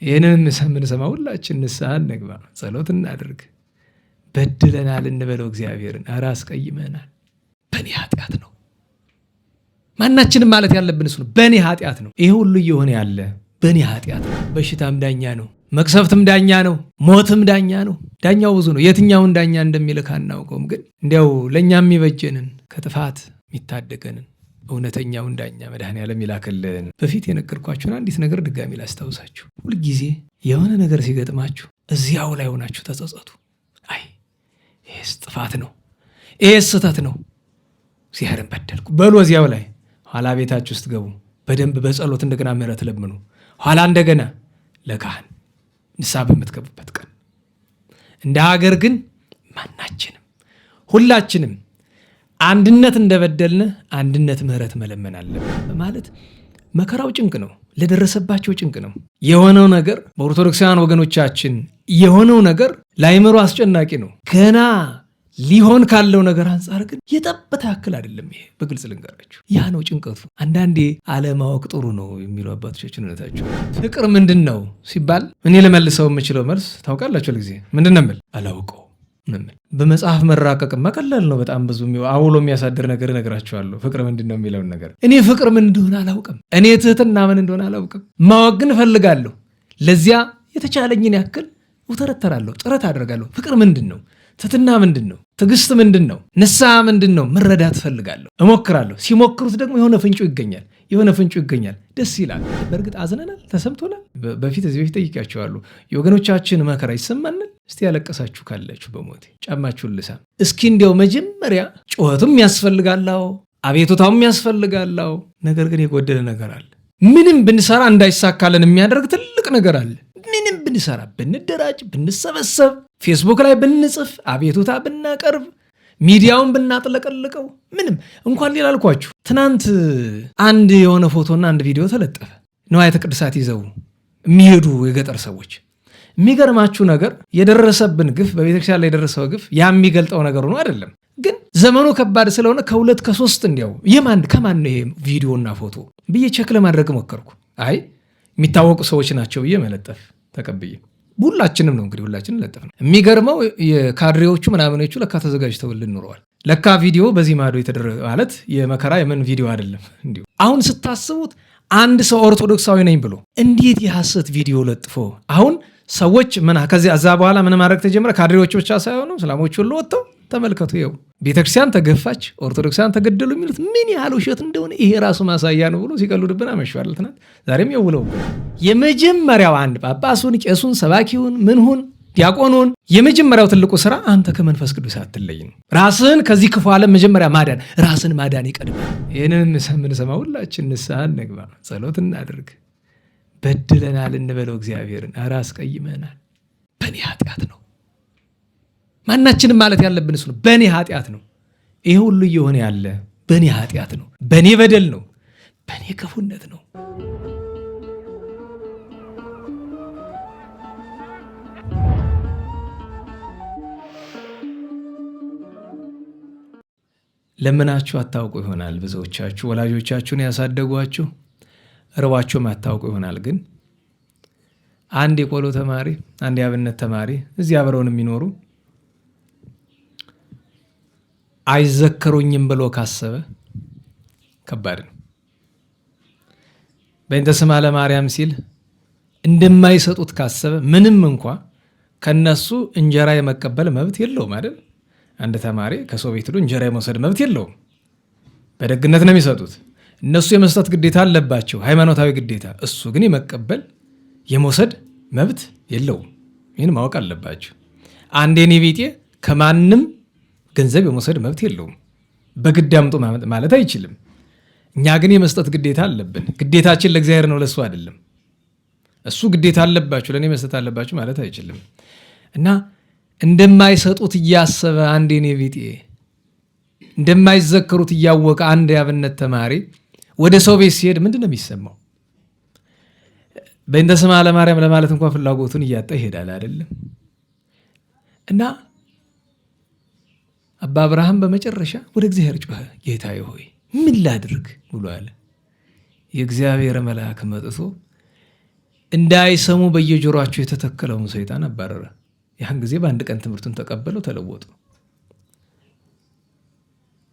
ይህንን የምንሰማ ሁላችን ንስሐ እንግባ፣ ጸሎት እናድርግ። በድለናል እንበለው እግዚአብሔርን። ኧረ አስቀይመናል፣ በእኔ ኃጢአት ነው። ማናችንም ማለት ያለብን እሱ ነው። በእኔ ኃጢአት ነው ይሄ ሁሉ እየሆነ ያለ፣ በእኔ ኃጢአት ነው። በሽታም ዳኛ ነው፣ መቅሰፍትም ዳኛ ነው፣ ሞትም ዳኛ ነው። ዳኛው ብዙ ነው። የትኛውን ዳኛ እንደሚልክ አናውቀውም። ግን እንዲያው ለእኛ የሚበጀንን ከጥፋት የሚታደገንን እውነተኛውን ዳኛ መድኃኔዓለም ይላክልን። በፊት የነገርኳችሁን አንዲት ነገር ድጋሚ ላስታውሳችሁ። ሁልጊዜ የሆነ ነገር ሲገጥማችሁ እዚያው ላይ ሆናችሁ ተጸጸቱ። አይ ይሄስ ጥፋት ነው፣ ይሄስ ስህተት ነው፣ እግዚአብሔርን በደልኩ በሉ። እዚያው ላይ ኋላ ቤታችሁ ውስጥ ገቡ፣ በደንብ በጸሎት እንደገና ምሕረት ለምኑ። ኋላ እንደገና ለካህን ንስሐ በምትገቡበት ቀን። እንደ ሀገር ግን ማናችንም ሁላችንም አንድነት እንደበደልን አንድነት ምሕረት መለመን አለብን። ማለት መከራው ጭንቅ ነው፣ ለደረሰባቸው ጭንቅ ነው የሆነው ነገር። በኦርቶዶክሳውያን ወገኖቻችን የሆነው ነገር ለአእምሮ አስጨናቂ ነው። ገና ሊሆን ካለው ነገር አንጻር ግን የጠበታ ያክል አይደለም። ይሄ በግልጽ ልንገራችሁ፣ ያ ነው ጭንቀቱ። አንዳንዴ አለማወቅ ጥሩ ነው የሚሉ አባቶቻችን እውነታቸው። ፍቅር ምንድን ነው ሲባል እኔ ለመልሰው የምችለው መልስ ታውቃላችሁ? ለጊዜ ምንድን ነው የምል አላውቀው። በመጽሐፍ መራቀቅማ ቀላል ነው። በጣም ብዙ አውሎ የሚያሳድር ነገር እነግራችኋለሁ። ፍቅር ምንድን ነው የሚለውን ነገር እኔ ፍቅር ምን እንደሆነ አላውቅም። እኔ ትህትና ምን እንደሆነ አላውቅም። ማወቅ ግን እፈልጋለሁ። ለዚያ የተቻለኝን ያክል እውተረተራለሁ፣ ጥረት አደርጋለሁ። ፍቅር ምንድን ነው? ትህትና ምንድን ነው? ትዕግስት ምንድን ነው? ንስሐ ምንድን ነው? መረዳት እፈልጋለሁ፣ እሞክራለሁ። ሲሞክሩት ደግሞ የሆነ ፍንጩ ይገኛል። ደስ ይላል። በእርግጥ አዝነናል፣ ተሰምቶናል። በፊት እዚህ በፊት ጠይቃችኋለሁ። የወገኖቻችን መከራ ይሰማናል። እስቲ ያለቀሳችሁ ካላችሁ በሞቴ ጫማችሁን ልሳም። እስኪ እንዲያው መጀመሪያ ጩኸቱም ያስፈልጋላው፣ አቤቱታውም ያስፈልጋላው። ነገር ግን የጎደለ ነገር አለ። ምንም ብንሰራ እንዳይሳካለን የሚያደርግ ትልቅ ነገር አለ። ምንም ብንሰራ፣ ብንደራጅ፣ ብንሰበሰብ፣ ፌስቡክ ላይ ብንጽፍ፣ አቤቱታ ብናቀርብ፣ ሚዲያውን ብናጥለቀልቀው፣ ምንም እንኳን ሌላ አልኳችሁ። ትናንት አንድ የሆነ ፎቶና አንድ ቪዲዮ ተለጠፈ። ንዋያተ ቅድሳት ይዘው የሚሄዱ የገጠር ሰዎች። የሚገርማችሁ ነገር የደረሰብን ግፍ፣ በቤተክርስቲያን ላይ የደረሰው ግፍ ያ የሚገልጠው ነገር ሆኖ አይደለም። ግን ዘመኑ ከባድ ስለሆነ ከሁለት ከሶስት እንዲያው ከማን ነው ይሄ ቪዲዮና ፎቶ ብዬ ቸክ ለማድረግ ሞከርኩ። አይ የሚታወቁ ሰዎች ናቸው ብዬ መለጠፍ ተቀብዬ፣ ሁላችንም ነው እንግዲህ ሁላችንም ለጠፍ ነው። የሚገርመው የካድሬዎቹ ምናምኖቹ ለካ ተዘጋጅተውልን ኑረዋል። ለካ ቪዲዮ በዚህ ማዶ የተደረገ ማለት የመከራ የምን ቪዲዮ አይደለም። እንዲሁ አሁን ስታስቡት አንድ ሰው ኦርቶዶክሳዊ ነኝ ብሎ እንዴት የሐሰት ቪዲዮ ለጥፎ አሁን ሰዎች ከዚያ እዛ በኋላ ምን ማድረግ ተጀመረ? ካድሬዎቹ ብቻ ሳይሆኑ እስላሞች ሁሉ ወጥተው ተመልከቱ፣ ይኸው ቤተክርስቲያን ተገፋች፣ ኦርቶዶክሳውያን ተገደሉ የሚሉት ምን ያህል ውሸት እንደሆነ ይሄ ራሱ ማሳያ ነው ብሎ ሲቀልዱብን አመሸዋል። ትናንት ዛሬም የውለው የመጀመሪያው አንድ ጳጳሱን፣ ቄሱን፣ ሰባኪውን፣ ምንሁን፣ ዲያቆኑን የመጀመሪያው ትልቁ ስራ አንተ ከመንፈስ ቅዱስ አትለይ ነው። ራስን ከዚህ ክፉ ዓለም መጀመሪያ ማዳን፣ ራስን ማዳን ይቀድማል። ይህንን የምንሰማ ሁላችን ንስሐ እንግባ፣ ጸሎት እናድርግ። በድለናል እንበለው እግዚአብሔርን። ኧረ አስቀይመናል፣ በእኔ ኃጢአት ነው። ማናችንም ማለት ያለብን እሱ ነው። በእኔ ኃጢአት ነው ይሄ ሁሉ እየሆነ ያለ፣ በእኔ ኃጢአት ነው፣ በእኔ በደል ነው፣ በእኔ ክፉነት ነው። ለምናችሁ አታውቁ ይሆናል። ብዙዎቻችሁ ወላጆቻችሁን ያሳደጓችሁ ርባችሁም አታውቁ ይሆናል። ግን አንድ የቆሎ ተማሪ፣ አንድ የአብነት ተማሪ እዚህ አብረውን የሚኖሩ አይዘከሩኝም ብሎ ካሰበ ከባድ ነው። በእንተ ስማ ለማርያም ሲል እንደማይሰጡት ካሰበ ምንም እንኳ ከነሱ እንጀራ የመቀበል መብት የለውም አይደል? አንድ ተማሪ ከሰው ቤት ሄዶ እንጀራ የመውሰድ መብት የለውም። በደግነት ነው የሚሰጡት። እነሱ የመስጠት ግዴታ አለባቸው፣ ሃይማኖታዊ ግዴታ። እሱ ግን የመቀበል የመውሰድ መብት የለውም። ይህን ማወቅ አለባቸው። አንድ የኔ ቢጤ ከማንም ገንዘብ የመውሰድ መብት የለውም። በግድ አምጡ ማለት አይችልም። እኛ ግን የመስጠት ግዴታ አለብን። ግዴታችን ለእግዚአብሔር ነው፣ ለእሱ አይደለም። እሱ ግዴታ አለባችሁ፣ ለእኔ መስጠት አለባችሁ ማለት አይችልም። እና እንደማይሰጡት እያሰበ አንድ የኔ ቢጤ እንደማይዘከሩት እያወቀ አንድ የአብነት ተማሪ ወደ ሰው ቤት ሲሄድ ምንድን ነው የሚሰማው? በእንተ ስማ ለማርያም ለማለት እንኳን ፍላጎቱን እያጣ ይሄዳል አይደለም? እና አባ አብርሃም በመጨረሻ ወደ እግዚአብሔር ጮኸ። ጌታዬ ሆይ ምን ላድርግ ብሎ አለ። የእግዚአብሔር መልአክ መጥቶ እንዳይሰሙ በየጆሮአቸው የተተከለውን ሰይጣን አባረረ። ያን ጊዜ በአንድ ቀን ትምህርቱን ተቀበለው፣ ተለወጡ።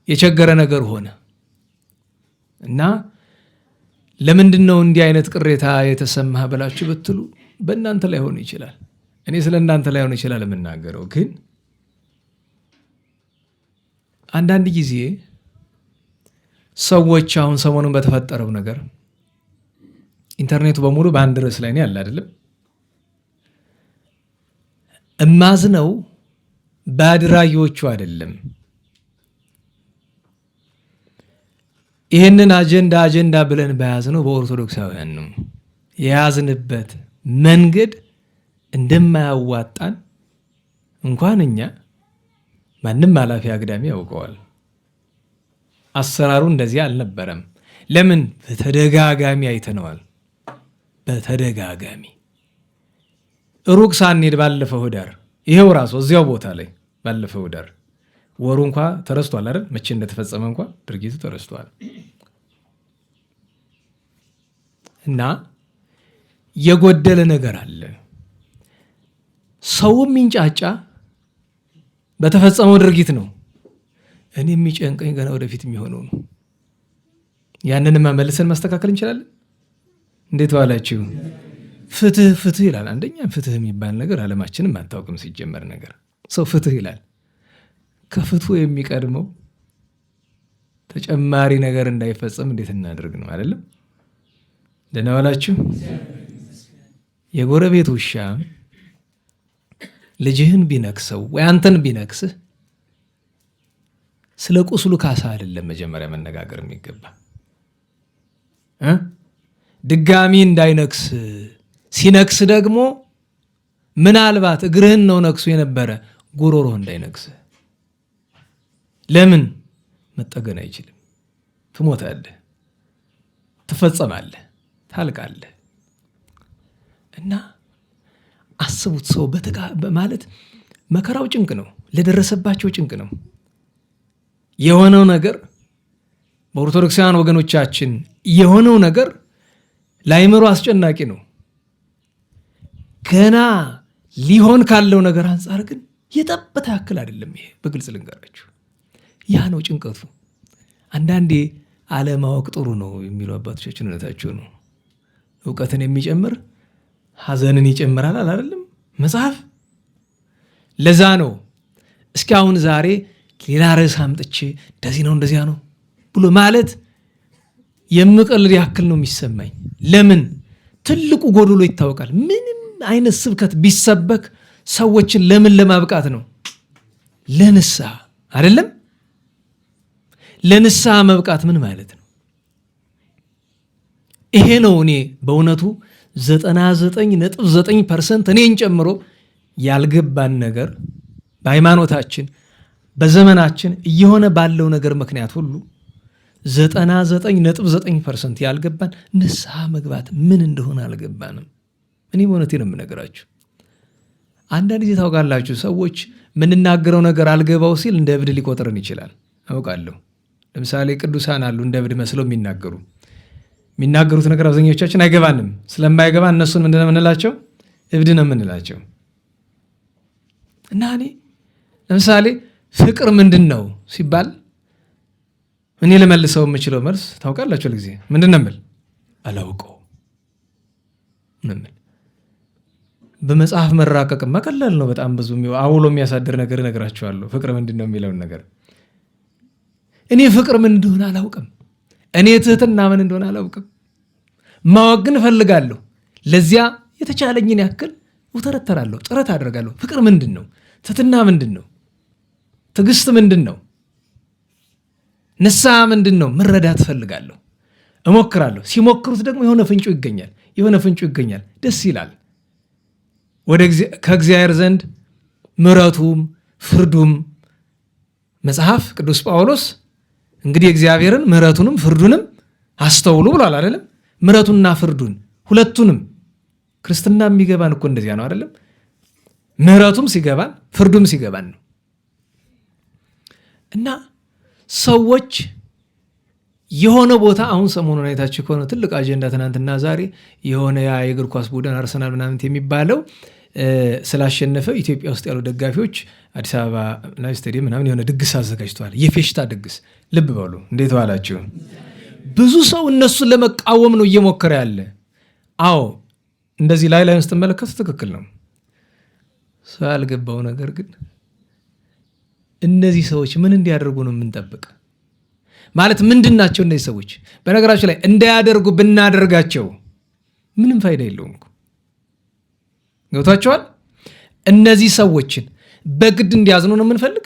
የቸገረ ነገር ሆነ እና ለምንድን ነው እንዲህ አይነት ቅሬታ የተሰማህ ብላችሁ ብትሉ በእናንተ ላይ ሆነ ይችላል። እኔ ስለ እናንተ ላይ ሆነ ይችላል የምናገረው። ግን አንዳንድ ጊዜ ሰዎች አሁን ሰሞኑን በተፈጠረው ነገር ኢንተርኔቱ በሙሉ በአንድ ርዕስ ላይ ነው ያለ አይደለም። እማዝነው በአድራጊዎቹ አይደለም። ይህንን አጀንዳ ብለን በያዝነው በኦርቶዶክሳውያን ነው። የያዝንበት መንገድ እንደማያዋጣን እንኳን እኛ ማንም ኃላፊ አግዳሚ ያውቀዋል። አሰራሩ እንደዚህ አልነበረም። ለምን? በተደጋጋሚ አይተነዋል። በተደጋጋሚ ሩቅ ሳንሄድ ባለፈው ኅዳር ይሄው ራሱ እዚያው ቦታ ላይ ባለፈው ኅዳር ወሩ እንኳ ተረስቷል አይደል? መቼ እንደተፈጸመ እንኳ ድርጊቱ ተረስቷል። እና የጎደለ ነገር አለ። ሰውም ሚንጫጫ በተፈጸመው ድርጊት ነው። እኔ የሚጨንቀኝ ገና ወደፊት የሚሆነው ነው። ያንን መልሰን ማስተካከል እንችላለን። እንዴት ዋላችሁ? ፍትህ ይላል። አንደኛ ፍትህ የሚባል ነገር ዓለማችንም አታውቅም። ሲጀመር ነገር ሰው ፍትህ ይላል። ከፍትሁ የሚቀድመው ተጨማሪ ነገር እንዳይፈጸም እንዴት እናደርግ ነው አይደለም? ደህና ዋላችሁ? የጎረቤት ውሻ ልጅህን ቢነክሰው ወይ አንተን ቢነክስህ ስለ ቁስሉ ካሳ አይደለም መጀመሪያ መነጋገር የሚገባ ድጋሚ እንዳይነክስ ሲነክስ ደግሞ ምናልባት እግርህን ነው ነክሱ የነበረ ጉሮሮህ እንዳይነክስ። ለምን? መጠገን አይችልም። ትሞታለህ፣ ትፈጸማለህ፣ ታልቃለህ። እና አስቡት፣ ሰው ማለት መከራው ጭንቅ ነው፣ ለደረሰባቸው ጭንቅ ነው የሆነው ነገር። በኦርቶዶክሳውያን ወገኖቻችን የሆነው ነገር ለአእምሮ አስጨናቂ ነው። ገና ሊሆን ካለው ነገር አንጻር ግን የጠበታ ያክል አይደለም። ይሄ በግልጽ ልንገራችሁ፣ ያ ነው ጭንቀቱ። አንዳንዴ አለማወቅ ጥሩ ነው የሚሉ አባቶቻችን እውነታቸው ነው። እውቀትን የሚጨምር ሐዘንን ይጨምራል አይደለም መጽሐፍ። ለዛ ነው እስኪ አሁን ዛሬ ሌላ ርዕስ አምጥቼ እንደዚህ ነው እንደዚያ ነው ብሎ ማለት የምቀልድ ያክል ነው የሚሰማኝ። ለምን? ትልቁ ጎድሎ ይታወቃል። ምንም አይነት ስብከት ቢሰበክ ሰዎችን ለምን ለማብቃት ነው? ለንስሐ አይደለም? ለንስሐ መብቃት ምን ማለት ነው? ይሄ ነው እኔ በእውነቱ 99.9% እኔን ጨምሮ ያልገባን ነገር በሃይማኖታችን በዘመናችን እየሆነ ባለው ነገር ምክንያት ሁሉ 99.9% ያልገባን ንስሐ መግባት ምን እንደሆነ አልገባንም። እኔ በእውነቴ ነው የምነግራችሁ። አንዳንድ ጊዜ ታውቃላችሁ፣ ሰዎች የምንናገረው ነገር አልገባው ሲል እንደ እብድ ሊቆጥረን ይችላል። አውቃለሁ። ለምሳሌ ቅዱሳን አሉ እንደ እብድ መስለው የሚናገሩት ነገር አብዛኞቻችን አይገባንም። ስለማይገባ እነሱን ምንድን ነው የምንላቸው? እብድ ነው የምንላቸው። እና እኔ ለምሳሌ ፍቅር ምንድን ነው ሲባል እኔ ልመልሰው የምችለው መልስ ታውቃላችሁ፣ ለጊዜ ምንድን ነው የምል? አላውቀው ምንምል። በመጽሐፍ መራቀቅማ ቀላል ነው። በጣም ብዙ አውሎ የሚያሳድር ነገር እነግራችኋለሁ። ፍቅር ምንድን ነው የሚለውን ነገር እኔ ፍቅር ምን እንደሆነ አላውቅም። እኔ ትህትና ምን እንደሆነ አላውቅም። ማወቅ ግን እፈልጋለሁ። ለዚያ የተቻለኝን ያክል ውተረተራለሁ፣ ጥረት አደርጋለሁ። ፍቅር ምንድን ነው? ትህትና ምንድን ነው? ትዕግስት ምንድን ነው? ንስሐ ምንድን ነው? መረዳት እፈልጋለሁ፣ እሞክራለሁ። ሲሞክሩት ደግሞ የሆነ ፍንጩ ይገኛል። ደስ ይላል። ከእግዚአብሔር ዘንድ ምሕረቱም ፍርዱም መጽሐፍ ቅዱስ ጳውሎስ እንግዲህ እግዚአብሔርን ምሕረቱንም ፍርዱንም አስተውሉ ብሏል አይደለም? ምሕረቱንና ፍርዱን ሁለቱንም። ክርስትና የሚገባን እኮ እንደዚያ ነው አይደለም? ምሕረቱም ሲገባን ፍርዱም ሲገባን ነው። እና ሰዎች የሆነ ቦታ አሁን ሰሞኑን አይታችሁ ከሆነ ትልቅ አጀንዳ ትናንትና ዛሬ የሆነ የእግር ኳስ ቡድን አርሰናል ምናምን የሚባለው ስላሸነፈ ኢትዮጵያ ውስጥ ያሉ ደጋፊዎች አዲስ አበባ ላይ ስታዲየም ምናምን የሆነ ድግስ አዘጋጅተዋል። የፌሽታ ድግስ። ልብ በሉ። እንዴት ዋላችሁ? ብዙ ሰው እነሱን ለመቃወም ነው እየሞከረ ያለ። አዎ እንደዚህ ላይ ስትመለከቱ ትክክል ነው። ሰው ያልገባው ነገር ግን እነዚህ ሰዎች ምን እንዲያደርጉ ነው የምንጠብቅ? ማለት ምንድን ናቸው እነዚህ ሰዎች? በነገራችን ላይ እንዳያደርጉ ብናደርጋቸው ምንም ፋይዳ የለውም እኮ። ገብቷቸዋል? እነዚህ ሰዎችን በግድ እንዲያዝኑ ነው የምንፈልግ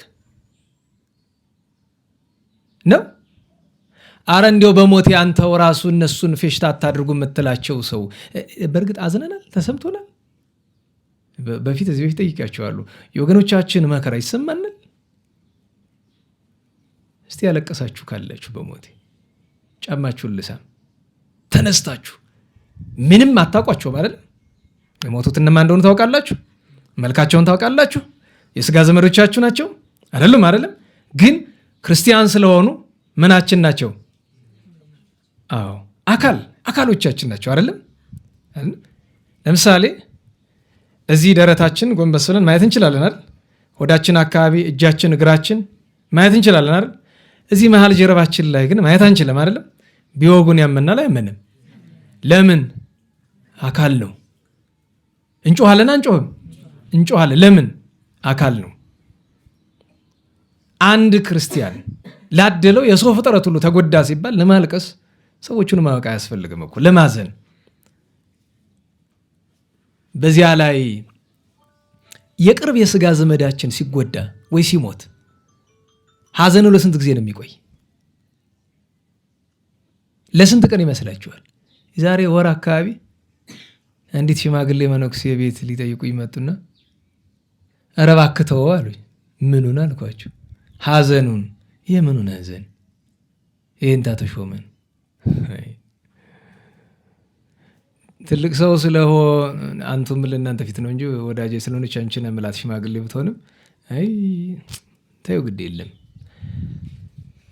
ነው? አረ እንዲያው በሞቴ አንተው ራሱ እነሱን ፌሽታ አታድርጉ የምትላቸው ሰው በእርግጥ አዝነናል፣ ተሰምቶናል። እዚህ በፊት ጠይቄያቸዋለሁ። የወገኖቻችን መከራ ይሰማናል። እስቲ ያለቀሳችሁ ካላችሁ በሞቴ ጫማችሁን ልሳም። ተነስታችሁ ምንም አታውቋቸው ማለት የሞቱት እነማን እንደሆኑ ታውቃላችሁ? መልካቸውን ታውቃላችሁ? የስጋ ዘመዶቻችሁ ናቸው አይደለም? ግን ክርስቲያን ስለሆኑ ምናችን ናቸው? አዎ አካሎቻችን ናቸው አይደለም? ለምሳሌ እዚህ ደረታችን ጎንበስ ብለን ማየት እንችላለን አይደል? ሆዳችን አካባቢ እጃችን፣ እግራችን ማየት እንችላለን አይደል? እዚህ መሀል ጀርባችን ላይ ግን ማየት አንችልም አይደለም? ቢወጉን ያመናል አይመንም? ለምን? አካል ነው። እንጮሃለን አንጮህም? እንጮሃለን። ለምን? አካል ነው። አንድ ክርስቲያን ላደለው የሰው ፍጥረት ሁሉ ተጎዳ ሲባል ለማልቀስ ሰዎቹን ማወቅ አያስፈልግም እኮ ለማዘን። በዚያ ላይ የቅርብ የስጋ ዘመዳችን ሲጎዳ ወይ ሲሞት ሐዘኑ ለስንት ጊዜ ነው የሚቆይ? ለስንት ቀን ይመስላችኋል? ዛሬ ወር አካባቢ አንዲት ሽማግሌ መነኩሴ ቤት ሊጠይቁ ይመጡና ኧረ እባክህ ተወው አሉኝ። ምኑን አልኳቸው? ሐዘኑን። የምኑን ሐዘን? ይህን ታተሾመን ትልቅ ሰው ስለሆን አንቱም ለእናንተ ፊት ነው እንጂ ወዳጄ ስለሆነች አንቺን እምላት ሽማግሌ ብትሆንም አይ ተይው ግድ የለም።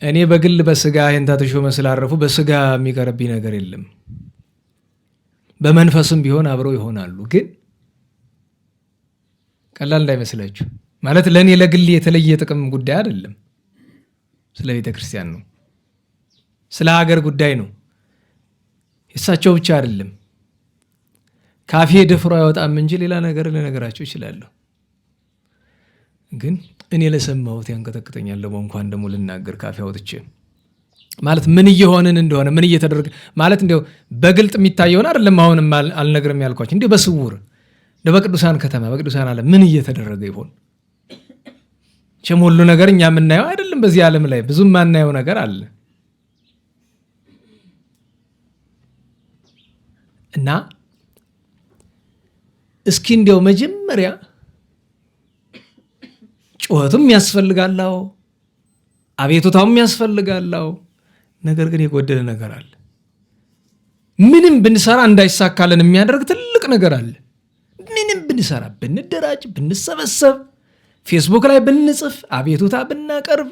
እኔ በግል በስጋ ይህን ታተሾመ ስላረፉ በስጋ የሚቀርብኝ ነገር የለም። በመንፈስም ቢሆን አብረው ይሆናሉ። ግን ቀላል እንዳይመስላችሁ ማለት ለእኔ ለግል የተለየ ጥቅም ጉዳይ አይደለም። ስለ ቤተ ክርስቲያን ነው፣ ስለ ሀገር ጉዳይ ነው። የእሳቸው ብቻ አይደለም። ካፌ ደፍሮ አይወጣም እንጂ ሌላ ነገር ልነግራቸው ይችላለሁ። ግን እኔ ለሰማሁት ያንቀጠቅጠኛል። ደግሞ እንኳን ደግሞ ልናገር ካፌ አውጥቼ ማለት ምን እየሆንን እንደሆነ ምን እየተደረገ ማለት እንዲያው በግልጥ የሚታየውን አይደለም። አሁንም አልነግርም ያልኳቸው እንዲህ በስውር በቅዱሳን ከተማ በቅዱሳን ዓለም ምን እየተደረገ ይሆን? ቸም ሁሉ ነገር እኛ የምናየው አይደለም። በዚህ ዓለም ላይ ብዙ የማናየው ነገር አለ እና እስኪ እንዲያው መጀመሪያ ጩኸቱም ያስፈልጋለው፣ አቤቱታውም ያስፈልጋለው። ነገር ግን የጎደለ ነገር አለ። ምንም ብንሰራ እንዳይሳካልን የሚያደርግ ትልቅ ነገር አለ። ምንም ብንሰራ፣ ብንደራጅ፣ ብንሰበሰብ፣ ፌስቡክ ላይ ብንጽፍ፣ አቤቱታ ብናቀርብ፣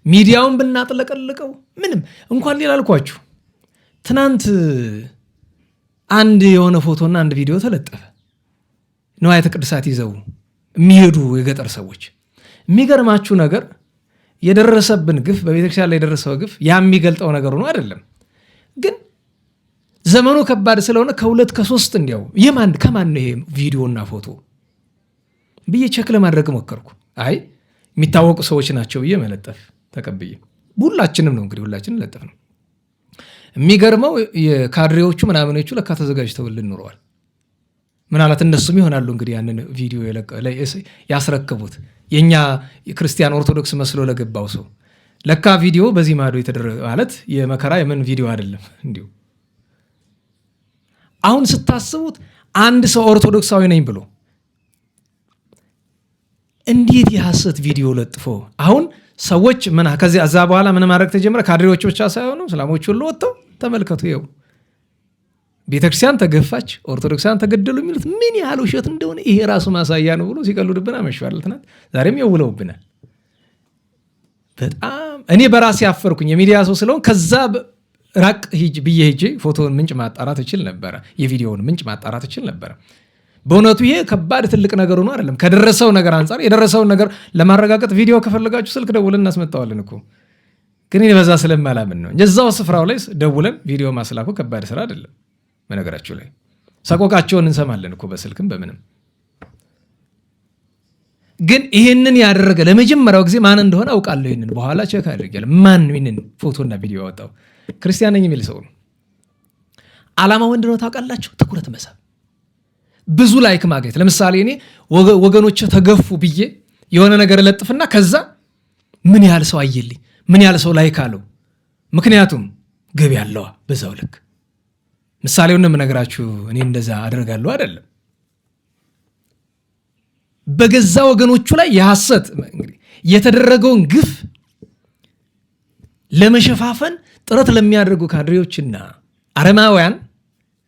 ሚዲያውን ብናጥለቀልቀው ምንም እንኳን ሌላ አልኳችሁ። ትናንት አንድ የሆነ ፎቶና አንድ ቪዲዮ ተለጠፈ። ንዋያተ ቅድሳት ይዘው የሚሄዱ የገጠር ሰዎች። የሚገርማችሁ ነገር የደረሰብን ግፍ በቤተክርስቲያን ላይ የደረሰው ግፍ ያ የሚገልጠው ነገር ሆኖ አይደለም። ግን ዘመኑ ከባድ ስለሆነ ከሁለት ከሶስት እንዲያው ከማን ነው ይሄ ቪዲዮና ፎቶ ብዬ ቸክ ለማድረግ ሞከርኩ። አይ የሚታወቁ ሰዎች ናቸው ብዬ መለጠፍ ተቀብዬ፣ ሁላችንም ነው እንግዲህ ሁላችንም ለጠፍ ነው። የሚገርመው የካድሬዎቹ ምናምኖቹ ለካ ተዘጋጅተውልን ኑረዋል። ምናልባት እነሱም ይሆናሉ እንግዲህ ያንን ቪዲዮ ያስረክቡት የኛ የክርስቲያን ኦርቶዶክስ መስሎ ለገባው ሰው ለካ ቪዲዮ በዚህ ማዶ የተደረገ ማለት የመከራ የምን ቪዲዮ አይደለም። እንዲሁ አሁን ስታስቡት አንድ ሰው ኦርቶዶክሳዊ ነኝ ብሎ እንዴት የሐሰት ቪዲዮ ለጥፎ አሁን ሰዎች ከዚያ እዛ በኋላ ምን ማድረግ ተጀመረ? ካድሬዎች ብቻ ሳይሆኑ እስላሞች ሁሉ ወጥተው ተመልከቱ፣ ይኸው ቤተክርስቲያን ተገፋች፣ ኦርቶዶክሳን ተገደሉ የሚሉት ምን ያህል ውሸት እንደሆነ ይሄ ራሱ ማሳያ ነው ብሎ ሲቀልዱብን አመሽዋለትናት። ዛሬም የውለውብናል። በጣም እኔ በራሴ ያፈርኩኝ የሚዲያ ሰው ስለሆን ከዛ ራቅ ብዬ ሄጄ ፎቶውን ምንጭ ማጣራት እችል ነበረ፣ የቪዲዮውን ምንጭ ማጣራት እችል ነበረ። በእውነቱ ይሄ ከባድ ትልቅ ነገር ሆኖ አይደለም። ከደረሰው ነገር አንጻር የደረሰውን ነገር ለማረጋገጥ ቪዲዮ ከፈለጋችሁ ስልክ ደውለን እናስመጣዋለን እኮ። ግን እኔ በዛ ስለማላምን ነው። እዛው ስፍራው ላይ ደውለን ቪዲዮ ማስላኩ ከባድ ስራ አይደለም። በነገራችሁ ላይ ሰቆቃቸውን እንሰማለን እኮ በስልክም በምንም። ግን ይህንን ያደረገ ለመጀመሪያው ጊዜ ማን እንደሆነ አውቃለሁ። ይህንን በኋላ ቼክ አድርጌያለሁ። ማን ይህንን ፎቶና ቪዲዮ ያወጣው? ክርስቲያን ነኝ የሚል ሰው ነው። ዓላማው ምንድን ነው ታውቃላችሁ? ትኩረት መሳብ፣ ብዙ ላይክ ማግኘት። ለምሳሌ እኔ ወገኖች ተገፉ ብዬ የሆነ ነገር ለጥፍና ከዛ ምን ያህል ሰው አየልኝ፣ ምን ያህል ሰው ላይክ አለው። ምክንያቱም ገቢ ያለዋ በዛው ልክ። ምሳሌውን የምነግራችሁ እኔ እንደዛ አደርጋለሁ አይደለም። በገዛ ወገኖቹ ላይ የሐሰት የተደረገውን ግፍ ለመሸፋፈን ጥረት ለሚያደርጉ ካድሬዎችና አረማውያን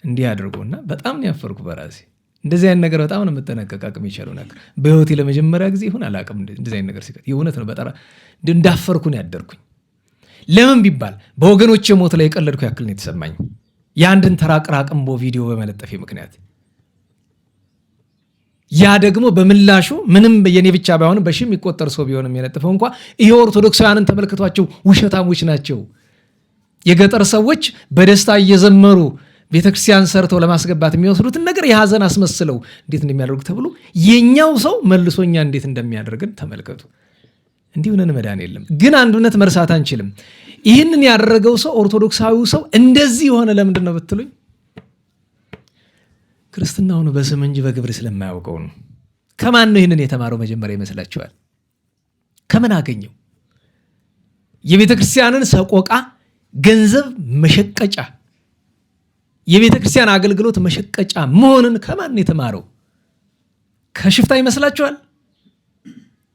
እንዲህ አድርጎና በጣም ነው ያፈርኩ በራሴ። እንደዚህ አይነት ነገር በጣም ነው የምጠነቀቅ። አቅም የቻለው ነገር በህይወቴ ለመጀመሪያ ጊዜ ይሁን አላቅም እንደዚህ አይነት ነገር ሲቀር የእውነት ነው በጣም እንዳፈርኩ ነው ያደርኩኝ። ለምን ቢባል በወገኖቼ ሞት ላይ የቀለድኩ ያክል ነው የተሰማኝ፣ የአንድን ተራቅራቅምቦ ቪዲዮ በመለጠፌ ምክንያት። ያ ደግሞ በምላሹ ምንም የኔ ብቻ ባይሆን በሺህ የሚቆጠር ሰው ቢሆንም የለጥፈው እንኳ ይሄ ኦርቶዶክሳውያንን ተመልክቷቸው ውሸታሞች ናቸው። የገጠር ሰዎች በደስታ እየዘመሩ ቤተክርስቲያን ሰርተው ለማስገባት የሚወስዱትን ነገር የሐዘን አስመስለው እንዴት እንደሚያደርጉ ተብሎ የኛው ሰው መልሶኛ እንዴት እንደሚያደርግን ተመልከቱ። እንዲህ ሆነን መዳን የለም። ግን አንዱነት መርሳት አንችልም። ይህንን ያደረገው ሰው ኦርቶዶክሳዊው ሰው እንደዚህ የሆነ ለምንድን ነው ብትሉኝ፣ ክርስትናውን በስም እንጂ በግብር ስለማያውቀው ነው። ከማን ነው ይህንን የተማረው መጀመሪያ ይመስላችኋል? ከምን አገኘው? የቤተ ክርስቲያንን ሰቆቃ ገንዘብ መሸቀጫ፣ የቤተ ክርስቲያን አገልግሎት መሸቀጫ መሆንን ከማን ነው የተማረው? ከሽፍታ ይመስላችኋል?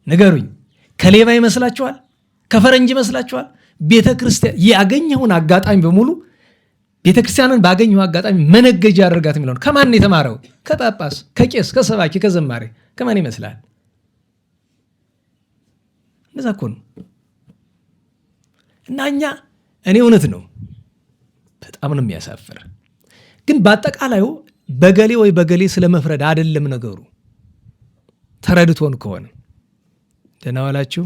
ንገሩኝ። ከሌባ ይመስላችኋል? ከፈረንጅ ይመስላችኋል? ቤተ ክርስቲያን ያገኘውን አጋጣሚ በሙሉ ቤተ ክርስቲያንን ባገኘው አጋጣሚ መነገጃ ያደርጋት የሚለውን ከማን ነው የተማረው? ከጳጳስ፣ ከቄስ፣ ከሰባኪ፣ ከዘማሪ። ከማን ይመስላል? እንደዛ እኮ ነው። እና እኔ እውነት ነው በጣም ነው የሚያሳፍር። ግን በአጠቃላዩ በገሌ ወይ በገሌ ስለመፍረድ አይደለም ነገሩ። ተረድቶን ከሆነ ደህና ዋላችሁ።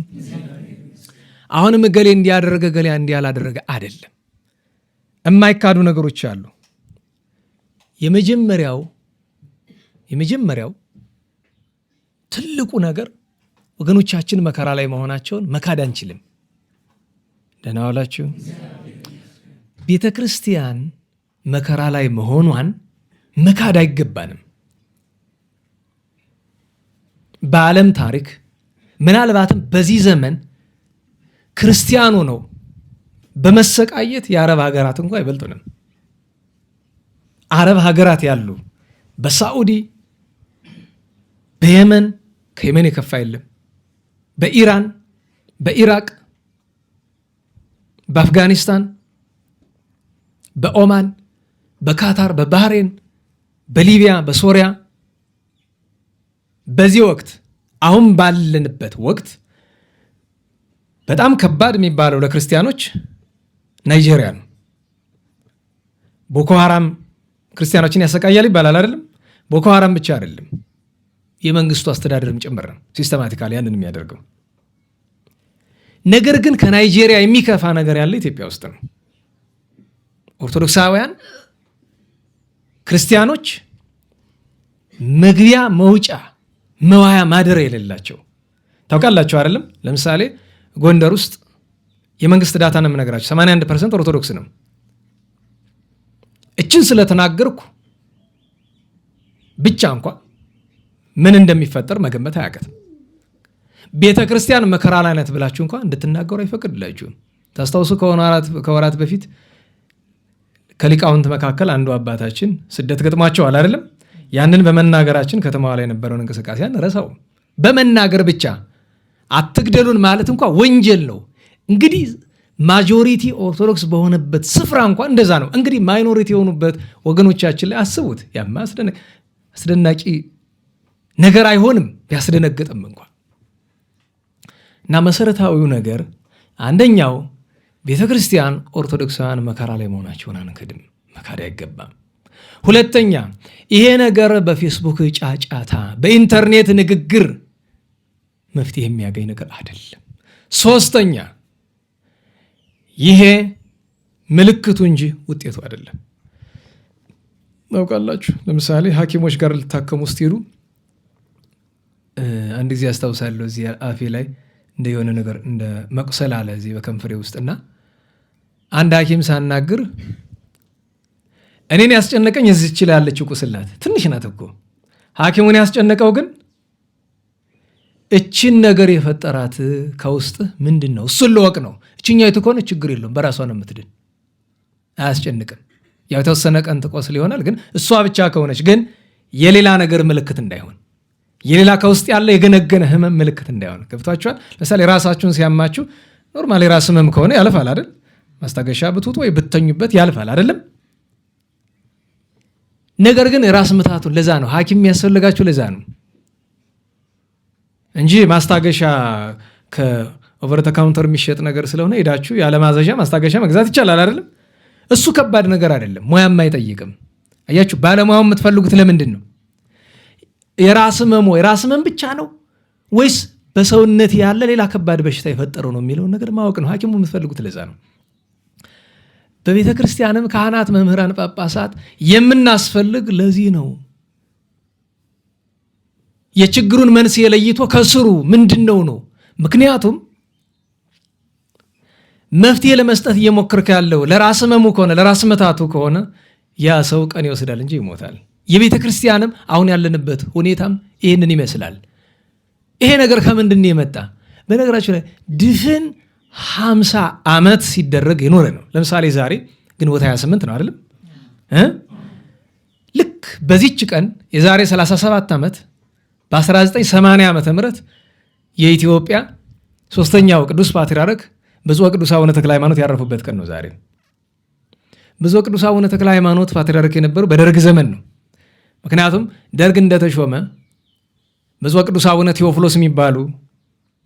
አሁንም ገሌ እንዲያደረገ ገሌ እንዲያላደረገ አይደለም። የማይካዱ ነገሮች አሉ። የመጀመሪያው ትልቁ ነገር ወገኖቻችን መከራ ላይ መሆናቸውን መካድ አንችልም። ደህና ዋላችሁ። ቤተ ክርስቲያን መከራ ላይ መሆኗን መካድ አይገባንም። በዓለም ታሪክ ምናልባትም በዚህ ዘመን ክርስቲያኑ ነው በመሰቃየት የአረብ ሀገራት እንኳ አይበልጡንም። አረብ ሀገራት ያሉ በሳዑዲ፣ በየመን፣ ከየመን የከፋ የለም፣ በኢራን፣ በኢራቅ፣ በአፍጋኒስታን፣ በኦማን፣ በካታር፣ በባህሬን፣ በሊቢያ፣ በሶሪያ በዚህ ወቅት አሁን ባለንበት ወቅት በጣም ከባድ የሚባለው ለክርስቲያኖች ናይጄሪያ ነው። ቦኮ ሐራም ክርስቲያኖችን ያሰቃያል ይባላል አይደለም? ቦኮ ሐራም ብቻ አይደለም፣ የመንግስቱ አስተዳደርም ጭምር ነው ሲስተማቲካሊ ያንን የሚያደርገው። ነገር ግን ከናይጄሪያ የሚከፋ ነገር ያለ ኢትዮጵያ ውስጥ ነው። ኦርቶዶክሳውያን ክርስቲያኖች መግቢያ መውጫ መዋያ ማደሪያ የሌላቸው ታውቃላችሁ አይደለም? ለምሳሌ ጎንደር ውስጥ የመንግስት ዳታ ነው የምነግራችሁ፣ 81% ኦርቶዶክስ ነው። እችን ስለተናገርኩ ብቻ እንኳ ምን እንደሚፈጠር መገመት አያቀትም። ቤተ ክርስቲያን መከራ ላይ ናት ብላችሁ እንኳ እንድትናገሩ አይፈቅድላችሁም። ታስታውሱ ከወራት በፊት ከሊቃውንት መካከል አንዱ አባታችን ስደት ገጥሟቸዋል አይደለም? ያንን በመናገራችን ከተማዋ ላይ የነበረውን እንቅስቃሴ ረሳው። በመናገር ብቻ አትግደሉን ማለት እንኳ ወንጀል ነው። እንግዲህ ማጆሪቲ ኦርቶዶክስ በሆነበት ስፍራ እንኳ እንደዛ ነው። እንግዲህ ማይኖሪቲ የሆኑበት ወገኖቻችን ላይ አስቡት። ያማ አስደናቂ ነገር አይሆንም ቢያስደነግጥም እንኳ። እና መሰረታዊው ነገር አንደኛው ቤተ ክርስቲያን ኦርቶዶክሳውያን መከራ ላይ መሆናቸውን አንክድም፣ መካድ አይገባም። ሁለተኛ ይሄ ነገር በፌስቡክ ጫጫታ፣ በኢንተርኔት ንግግር መፍትሄ የሚያገኝ ነገር አይደለም። ሶስተኛ ይሄ ምልክቱ እንጂ ውጤቱ አይደለም። ታውቃላችሁ፣ ለምሳሌ ሐኪሞች ጋር ልታከሙ ስትሄዱ አንድ ጊዜ አስታውሳለሁ፣ እዚህ አፌ ላይ እንደ የሆነ ነገር እንደ መቁሰል አለ እዚህ በከንፈሬ ውስጥና አንድ ሐኪም ሳናግር እኔን ያስጨነቀኝ እዚች ላይ ያለችው ቁስል ናት። ትንሽ ናት እኮ። ሐኪሙን ያስጨነቀው ግን እችን ነገር የፈጠራት ከውስጥ ምንድን ነው እሱን ልወቅ ነው። እችኛይቱ ከሆነ ችግር የለውም፣ በራሷ ነው የምትድን፣ አያስጨንቅም። ያው የተወሰነ ቀን ትቆስል ይሆናል፣ ግን እሷ ብቻ ከሆነች ግን የሌላ ነገር ምልክት እንዳይሆን፣ የሌላ ከውስጥ ያለ የገነገነ ህመም ምልክት እንዳይሆን። ገብቷችኋል? ለምሳሌ ራሳችሁን ሲያማችሁ ኖርማል የራስ ህመም ከሆነ ያልፋል አይደል? ማስታገሻ ብትውጡ ወይ ብትተኙበት ያልፋል አይደለም? ነገር ግን የራስ ምታቱን ለዛ ነው ሐኪም የሚያስፈልጋችሁ፣ ለዛ ነው እንጂ ማስታገሻ ከኦቨር ዘ ካውንተር የሚሸጥ ነገር ስለሆነ ሄዳችሁ ያለ ማዘዣ ማስታገሻ መግዛት ይቻላል አይደለም? እሱ ከባድ ነገር አይደለም፣ ሙያም አይጠይቅም። አያችሁ፣ ባለሙያው የምትፈልጉት ለምንድን ነው? የራስ ህመም ብቻ ነው ወይስ በሰውነት ያለ ሌላ ከባድ በሽታ የፈጠረው ነው የሚለውን ነገር ማወቅ ነው ሐኪሙ የምትፈልጉት፣ ለዛ ነው። በቤተ ክርስቲያንም ካህናት፣ መምህራን፣ ጳጳሳት የምናስፈልግ ለዚህ ነው። የችግሩን መንስኤ ለይቶ ከስሩ ምንድነው ነው። ምክንያቱም መፍትሄ ለመስጠት እየሞከርክ ያለው ለራስ ህመሙ ከሆነ ለራስ መታቱ ከሆነ ያ ሰው ቀን ይወስዳል እንጂ ይሞታል። የቤተ ክርስቲያንም አሁን ያለንበት ሁኔታም ይህንን ይመስላል። ይሄ ነገር ከምንድን የመጣ? በነገራችሁ ላይ ድፍን 50 ዓመት ሲደረግ የኖረ ነው። ለምሳሌ ዛሬ ግንቦት 28 ነው አይደለም? ልክ በዚች ቀን የዛሬ 37 ዓመት በ1980 ዓመተ ምህረት የኢትዮጵያ ሶስተኛው ቅዱስ ፓትርያርክ ብፁዕ ቅዱስ አቡነ ተክለ ሃይማኖት ያረፉበት ቀን ነው ዛሬ። ብፁዕ ቅዱስ አቡነ ተክለ ሃይማኖት ፓትርያርክ የነበሩ በደርግ ዘመን ነው። ምክንያቱም ደርግ እንደተሾመ ብፁዕ ቅዱስ አቡነ ቴዎፍሎስ የሚባሉ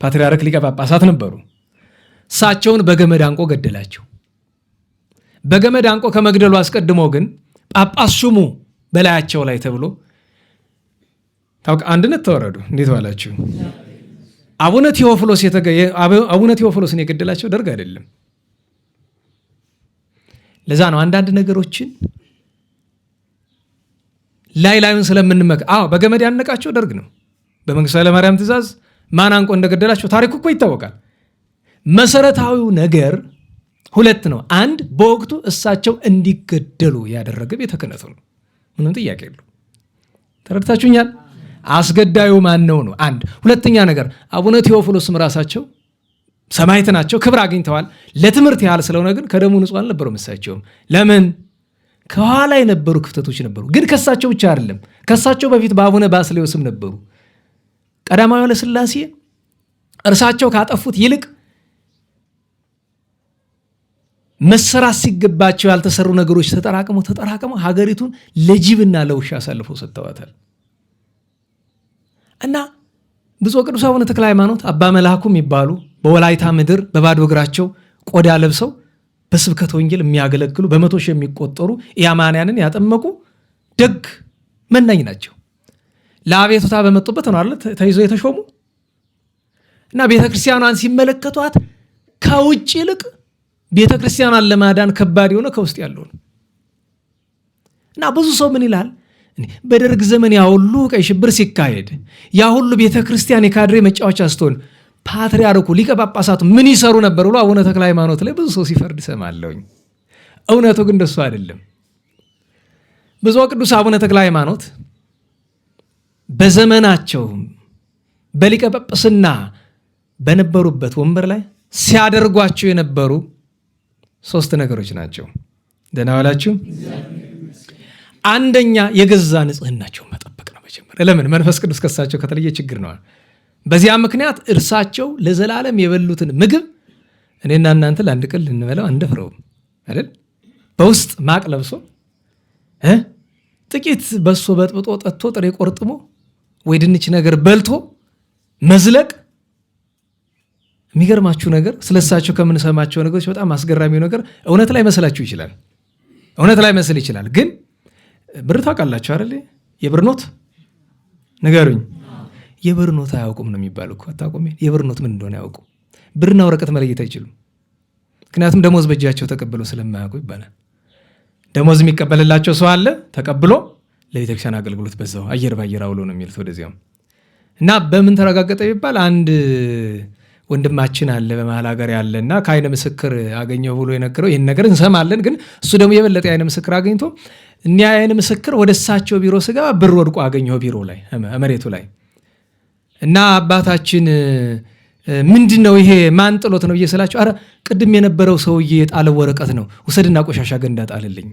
ፓትርያርክ ሊቀ ጳጳሳት ነበሩ። እሳቸውን በገመድ አንቆ ገደላቸው። በገመድ አንቆ ከመግደሉ አስቀድሞ ግን ጳጳስ ሹሙ በላያቸው ላይ ተብሎ አንድነት ተወረዱ። እንዴት ዋላችሁ? አቡነ ቴዎፍሎስን የገደላቸው ደርግ አይደለም። ለዛ ነው አንዳንድ ነገሮችን ላዩን ስለምንመክ በገመድ ያነቃቸው ደርግ ነው። በመንግስቱ ኃይለማርያም ትእዛዝ ማን አንቆ እንደገደላቸው ታሪኩ እኮ ይታወቃል። መሰረታዊው ነገር ሁለት ነው። አንድ በወቅቱ እሳቸው እንዲገደሉ ያደረገ ቤተ ክህነቱ ነው። ምንም ጥያቄ የለው። ተረድታችሁኛል? አስገዳዩ ማን ነው? አንድ። ሁለተኛ ነገር አቡነ ቴዎፍሎስም ራሳቸው ሰማዕት ናቸው፣ ክብር አግኝተዋል። ለትምህርት ያህል ስለሆነ ግን ከደሙ ንጹህ አልነበሩም። እሳቸውም ለምን ከኋላ የነበሩ ክፍተቶች ነበሩ። ግን ከሳቸው ብቻ አይደለም፣ ከሳቸው በፊት በአቡነ ባስልዮስም ነበሩ። ቀዳማዊ ኃይለ ሥላሴ እርሳቸው ካጠፉት ይልቅ መሰራት ሲገባቸው ያልተሰሩ ነገሮች ተጠራቅመው ሀገሪቱን ለጅብና ለውሻ አሳልፈው ሰጥተዋታል። እና ብፁዕ ቅዱስ አቡነ ተክለ ሃይማኖት አባ መላኩ የሚባሉ በወላይታ ምድር በባዶ እግራቸው ቆዳ ለብሰው በስብከተ ወንጌል የሚያገለግሉ በመቶ ሺህ የሚቆጠሩ ኢአማንያንን ያጠመቁ ደግ መናኝ ናቸው። ለአቤቱታ በመጡበት ነው አይደል ተይዘው የተሾሙ። እና ቤተክርስቲያኗን ሲመለከቷት ከውጭ ይልቅ ቤተክርስቲያኗን ለማዳን ከባድ የሆነ ከውስጥ ያለው ነው። እና ብዙ ሰው ምን ይላል? በደርግ ዘመን ያ ሁሉ ቀይ ሽብር ሲካሄድ ያ ሁሉ ቤተክርስቲያን የካድሬ መጫወቻ ስትሆን ፓትርያርኩ ሊቀ ጳጳሳቱ ምን ይሰሩ ነበር ብሎ አቡነ ተክለ ሃይማኖት ላይ ብዙ ሰው ሲፈርድ ሰማለሁኝ። እውነቱ ግን እንደሱ አይደለም። ብፁዕ ቅዱስ አቡነ ተክለ ሃይማኖት በዘመናቸው በሊቀ ጳጳስና በነበሩበት ወንበር ላይ ሲያደርጓቸው የነበሩ 3 ነገሮች ናቸው። ደህና ዋላችሁ። አንደኛ የገዛ ንጽህናቸውን መጠበቅ ነው። መጀመሪያ ለምን? መንፈስ ቅዱስ ከሳቸው ከተለየ ችግር ነው። በዚያ ምክንያት እርሳቸው ለዘላለም የበሉትን ምግብ እኔና እናንተ ለአንድ ቀን ልንበላው አንደፍረውም አይደል? በውስጥ ማቅ ለብሶ ጥቂት በሶ በጥብጦ ጠጥቶ ጥሬ ቆርጥሞ ወይ ድንች ነገር በልቶ መዝለቅ የሚገርማችሁ ነገር ስለሳቸው ከምንሰማቸው ነገሮች በጣም አስገራሚው ነገር እውነት ላይ መስላችሁ ይችላል። እውነት ላይ መስል ይችላል። ግን ብር ታውቃላችሁ አይደል? የብር ኖት ንገሩኝ። የብር ኖት አያውቁም ነው የሚባለው እኮ። አታውቁም? የብር ኖት ምን እንደሆነ አያውቁም። ብርና ወረቀት መለየት አይችሉም። ምክንያቱም ደሞዝ በእጃቸው ተቀብሎ ስለማያውቁ ይባላል። ደሞዝ የሚቀበልላቸው ሰው አለ፣ ተቀብሎ ለቤተክርስቲያን አገልግሎት በዛው አየር ባየር አውሎ ነው የሚሉት ወደዚያው። እና በምን ተረጋገጠ ቢባል አንድ ወንድማችን አለ በመሀል ሀገር ያለና ከአይነ ምስክር አገኘው ብሎ የነገረው ይህን ነገር እንሰማለን። ግን እሱ ደግሞ የበለጠ የአይነ ምስክር አገኝቶ እኛ የአይነ ምስክር ወደ እሳቸው ቢሮ ስገባ ብር ወድቆ አገኘው ቢሮ ላይ መሬቱ ላይ። እና አባታችን ምንድን ነው ይሄ ማን ጥሎት ነው እየስላቸው፣ አረ ቅድም የነበረው ሰውዬ የጣለው ወረቀት ነው፣ ውሰድና ቆሻሻ ገንዳ ጣልልኝ።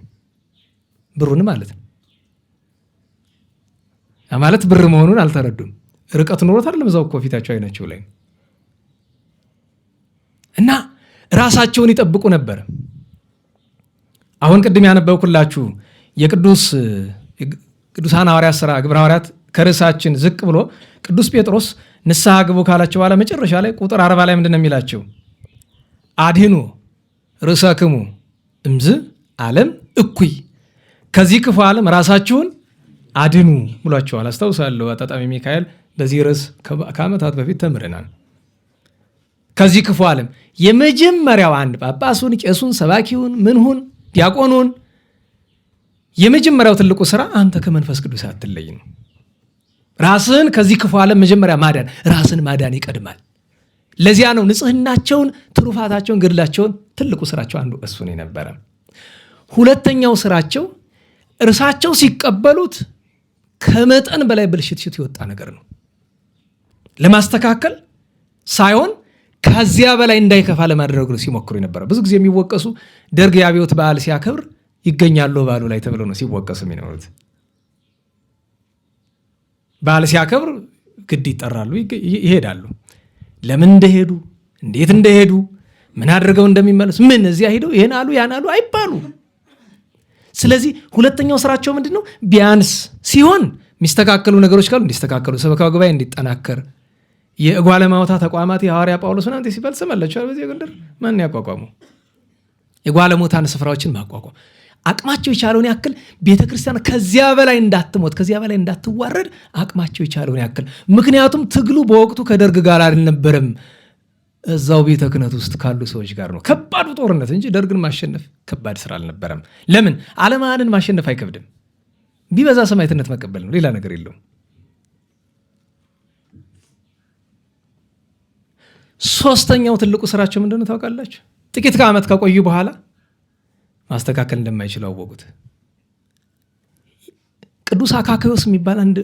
ብሩን ማለት ነው። ማለት ብር መሆኑን አልተረዱም። ርቀት ኖሮት አይደለም፣ እዛው እኮ ፊታቸው አይናቸው ላይ። እና ራሳቸውን ይጠብቁ ነበር። አሁን ቅድም ያነበብኩላችሁ የቅዱሳን ሐዋርያት ሥራ ግብረ ሐዋርያት ከርዕሳችን ዝቅ ብሎ ቅዱስ ጴጥሮስ ንስሐ ግቡ ካላቸው በኋላ መጨረሻ ላይ ቁጥር 40 ላይ ምንድን ነው የሚላቸው? አድህኑ ርእሰክሙ እምዝ ዓለም እኩይ፣ ከዚህ ክፉ ዓለም ራሳችሁን አድኑ ብሏቸዋል። አስታውሳለሁ አጣጣሚ ሚካኤል በዚህ ርዕስ ከዓመታት በፊት ተምረናል። ከዚህ ክፉ ዓለም የመጀመሪያው አንድ ጳጳሱን፣ ቄሱን፣ ሰባኪውን፣ ምንሁን፣ ዲያቆኑን የመጀመሪያው ትልቁ ስራ አንተ ከመንፈስ ቅዱስ አትለይ ነው። ራስን ከዚህ ክፉ ዓለም መጀመሪያ ማዳን፣ ራስን ማዳን ይቀድማል። ለዚያ ነው ንጽህናቸውን፣ ትሩፋታቸውን፣ ገድላቸውን ትልቁ ስራቸው አንዱ እሱ ነው የነበረ። ሁለተኛው ስራቸው እርሳቸው ሲቀበሉት ከመጠን በላይ ብልሽት ይወጣ ነገር ነው። ለማስተካከል ሳይሆን ከዚያ በላይ እንዳይከፋ ለማድረግ ነው ሲሞክሩ የነበረ። ብዙ ጊዜ የሚወቀሱ ደርግ የአብዮት በዓል ሲያከብር ይገኛሉ በዓሉ ላይ ተብለው ነው ሲወቀሱ የሚኖሩት። በዓል ሲያከብር ግድ ይጠራሉ፣ ይሄዳሉ። ለምን እንደሄዱ፣ እንዴት እንደሄዱ፣ ምን አድርገው እንደሚመለሱ፣ ምን እዚያ ሄደው ይሄን አሉ ያን አሉ አይባሉ። ስለዚህ ሁለተኛው ስራቸው ምንድን ነው? ቢያንስ ሲሆን የሚስተካከሉ ነገሮች ካሉ እንዲስተካከሉ፣ ሰበካ ጉባኤ እንዲጠናከር፣ የጓለማውታ ተቋማት የሐዋርያ ጳውሎስ ምናምን ሲባል ሰማላችሁ። በዚህ ጎንደር ማን ያቋቋሙ? የጓለሞታን ስፍራዎችን ማቋቋም አቅማቸው የቻለውን ያክል ቤተክርስቲያን ከዚያ በላይ እንዳትሞት፣ ከዚያ በላይ እንዳትዋረድ አቅማቸው የቻለውን ያክል። ምክንያቱም ትግሉ በወቅቱ ከደርግ ጋር አልነበረም፣ እዛው ቤተ ክህነት ውስጥ ካሉ ሰዎች ጋር ነው። ከባዱ ጦርነት እንጂ ደርግን ማሸነፍ ከባድ ስራ አልነበረም። ለምን? ዓለማንን ማሸነፍ አይከብድም። ቢበዛ ሰማዕትነት መቀበል ነው፣ ሌላ ነገር የለውም። ሶስተኛው ትልቁ ስራቸው ምንድነው ታውቃላችሁ? ጥቂት ከዓመት ከቆዩ በኋላ ማስተካከል እንደማይችሉ አወቁት። ቅዱስ አካክዮስ የሚባል አንድ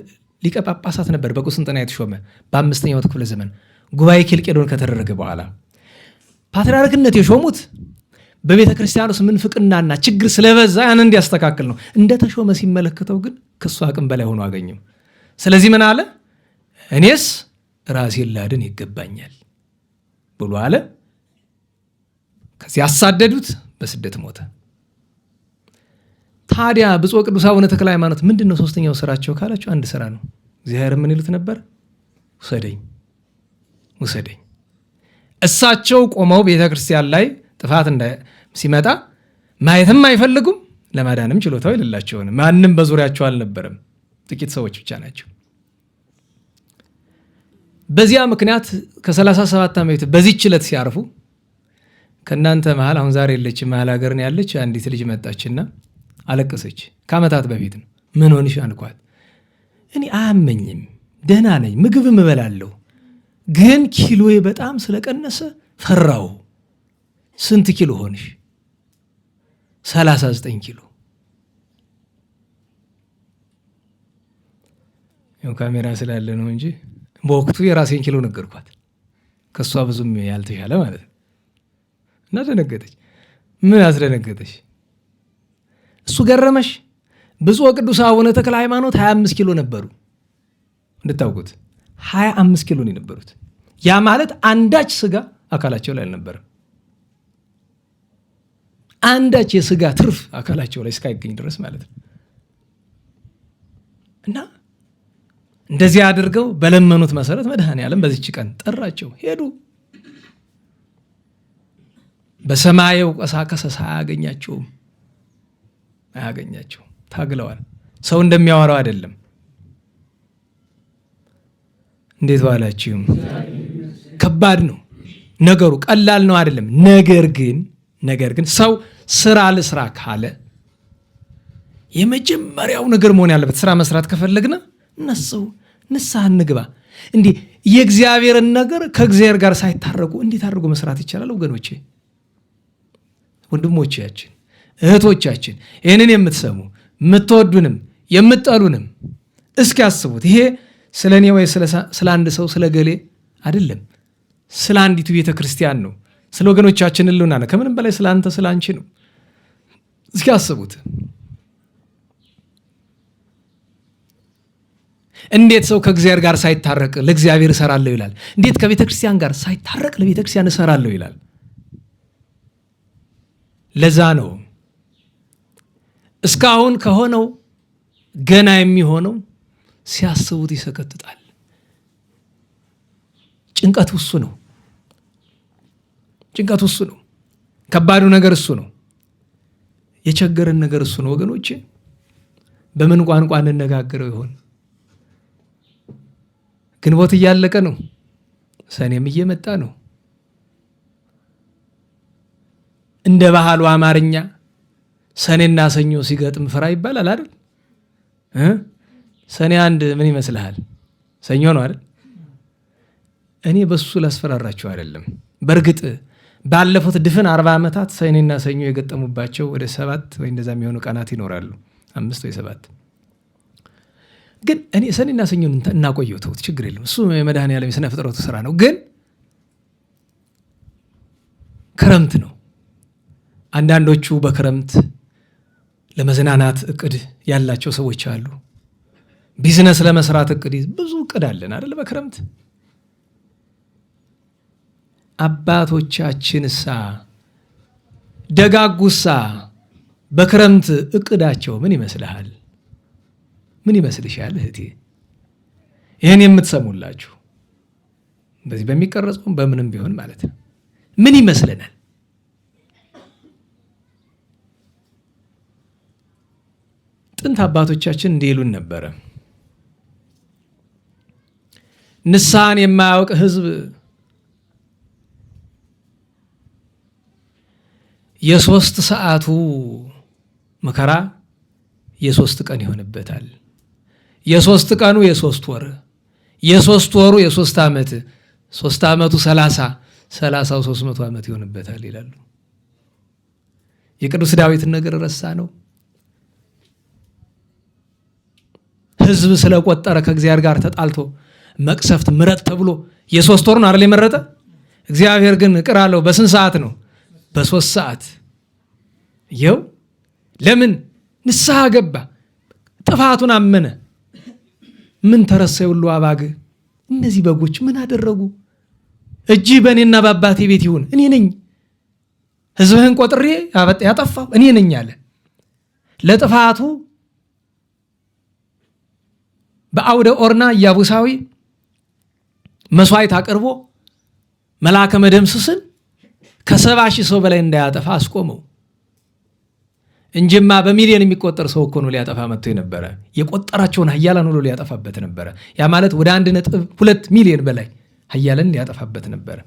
ሊቀ ጳጳሳት ነበር በቁስጥንጥንያ የተሾመ በ5ኛው ክፍለ ዘመን ጉባኤ ኬልቄዶን ከተደረገ በኋላ ፓትርያርክነት የሾሙት በቤተ ክርስቲያን ውስጥ ምንፍቅናና ችግር ስለበዛ ያን እንዲያስተካክል ነው። እንደተሾመ ሲመለከተው ግን ከሱ አቅም በላይ ሆኖ አገኘው። ስለዚህ ምን አለ? እኔስ ራሴን ላድን ይገባኛል ብሎ አለ። ከዚህ ያሳደዱት፣ በስደት ሞተ። ታዲያ ብፁዕ ቅዱስ አቡነ ተክለ ሃይማኖት ምንድነው ሶስተኛው ስራቸው ካላችሁ አንድ ስራ ነው። እግዚአብሔር ምን ይሉት ነበር? ውሰደኝ ውሰደኝ። እሳቸው ቆመው ቤተክርስቲያን ላይ ጥፋት ሲመጣ ማየትም አይፈልጉም፣ ለማዳንም ችሎታው የሌላቸው። ማንም በዙሪያቸው አልነበረም፣ ጥቂት ሰዎች ብቻ ናቸው። በዚያ ምክንያት ከ37 ዓመት በዚህች ዕለት ሲያርፉ ከእናንተ መሃል አሁን ዛሬ የለች መሃል ሀገርን ያለች አንዲት ልጅ መጣችና አለቀሰች። ከዓመታት በፊት ነው። ምን ሆንሽ አልኳት። እኔ አያመኝም፣ ደህና ነኝ፣ ምግብም እበላለሁ፣ ግን ኪሎዬ በጣም ስለቀነሰ ፈራው። ስንት ኪሎ ሆንሽ? 39 ኪሎ። ያው ካሜራ ስላለ ነው እንጂ በወቅቱ የራሴን ኪሎ ነገርኳት። ከሷ ብዙም ያልተሻለ ማለት ነው። እና ደነገጠች። ምን አስደነገጠች? እሱ ገረመሽ? ብፁዕ ቅዱስ አቡነ ተክለ ሃይማኖት 25 ኪሎ ነበሩ። እንድታውቁት 25 ኪሎ ነው የነበሩት። ያ ማለት አንዳች ስጋ አካላቸው ላይ አልነበረም። አንዳች የስጋ ትርፍ አካላቸው ላይ እስካይገኝ ድረስ ማለት ነው። እና እንደዚህ አድርገው በለመኑት መሰረት መድኃኔዓለም በዚች ቀን ጠራቸው። ሄዱ። በሰማይ ወቀሳ ከሰሳ አያገኛቸውም። ታግለዋል። ሰው እንደሚያወራው አይደለም። እንዴት ዋላችሁ? ከባድ ነው ነገሩ፣ ቀላል ነው አይደለም። ነገር ግን ሰው ስራ ልስራ ካለ የመጀመሪያው ነገር መሆን ያለበት ስራ መስራት ከፈለግና ንስሐ እንግባ። እንዲህ የእግዚአብሔርን ነገር ከእግዚአብሔር ጋር ሳይታረቁ እንዴት አድርጎ መስራት ይቻላል? ወገኖቼ፣ ወንድሞቻችን፣ እህቶቻችን ይህንን የምትሰሙ የምትወዱንም የምትጠሉንም እስኪ ያስቡት። ይሄ ስለ እኔ ወይ ስለ አንድ ሰው ስለ ገሌ አይደለም፣ ስለ አንዲቱ ቤተ ክርስቲያን ነው። ስለ ወገኖቻችን ህልውና ነው። ከምንም በላይ ስለ አንተ ስለ አንቺ ነው። እስኪ ያስቡት። እንዴት ሰው ከእግዚአብሔር ጋር ሳይታረቅ ለእግዚአብሔር እሰራለሁ ይላል? እንዴት ከቤተ ክርስቲያን ጋር ሳይታረቅ ለቤተ ክርስቲያን እሰራለሁ ይላል? ለዛ ነው እስካሁን ከሆነው ገና የሚሆነው ሲያስቡት ይሰቀጥጣል። ጭንቀቱ እሱ ነው። ከባዱ ነገር እሱ ነው። የቸገረን ነገር እሱ ነው። ወገኖቼ፣ በምን ቋንቋ እንነጋገረው ይሆን? ግንቦት እያለቀ ነው። ሰኔም እየመጣ ነው። እንደ ባህሉ አማርኛ ሰኔና ሰኞ ሲገጥም ፍራ ይባላል አይደል? ሰኔ አንድ ምን ይመስልሃል? ሰኞ ነው አይደል? እኔ በሱ ላስፈራራችሁ አይደለም። በእርግጥ ባለፉት ድፍን 40 ዓመታት ሰኔና ሰኞ የገጠሙባቸው ወደ 7 ወይ እንደዛ የሚሆኑ ቀናት ይኖራሉ። 5 ወይ 7። ግን እኔ ሰኔና ሰኞን እናቆየው፣ ተውት፣ ችግር የለም። እሱ የመድኃኔዓለም የሥነ ፍጥረቱ ስራ ነው። ግን ክረምት ነው። አንዳንዶቹ በክረምት ለመዝናናት እቅድ ያላቸው ሰዎች አሉ። ቢዝነስ ለመስራት ብዙ እቅድ አለን አይደል? በክረምት አባቶቻችንሳ ደጋጉሳ በክረምት እቅዳቸው ምን ይመስልሃል? ምን ይመስልሻል እህቴ? ይህን የምትሰሙላችሁ በዚህ በሚቀረጸውም በምንም ቢሆን ማለት ነው። ምን ይመስለናል? ጥንት አባቶቻችን እንዲህ ይሉን ነበረ። ንስሐን የማያውቅ ሕዝብ የ3 ሰዓቱ መከራ የ3 ቀን ይሆንበታል። የ3 ቀኑ የ3 ወር፣ የ3 ወሩ የ3 ዓመት፣ 3 ዓመቱ 30፣ 30ው 300 ዓመት ይሆንበታል ይላሉ። የቅዱስ ዳዊትን ነገር ረሳ ነው። ሕዝብ ስለቆጠረ ከእግዚአብሔር ጋር ተጣልቶ መቅሰፍት ምረጥ ተብሎ የ3 ወሩን አይደል የመረጠ? እግዚአብሔር ግን እቅር አለው። በስንት ሰዓት ነው? በ3 ሰዓት። ይኸው ለምን ንስሐ ገባ፣ ጥፋቱን አመነ። ምን ተረሳ ሁሉ አባግ፣ እነዚህ በጎች ምን አደረጉ? እጅ በእኔና በአባቴ ቤት ይሁን፣ እኔ ነኝ ሕዝብህን ቆጥሬ ያጠፋው እኔ ነኝ አለ። ለጥፋቱ በአውደ ኦርና ኢያቡሳዊ መስዋዕት አቅርቦ መልአከ መደምስስን ከ70,000 ሰው በላይ እንዳያጠፋ አስቆመው። እንጂማ በሚሊዮን የሚቆጠር ሰው እኮ ነው ሊያጠፋ መጥቶ የነበረ። የቆጠራቸውን ኃያላን ሁሉ ሊያጠፋበት ነበረ። ያ ማለት ወደ 1.2 ሚሊዮን በላይ ኃያላን ሊያጠፋበት ነበረ።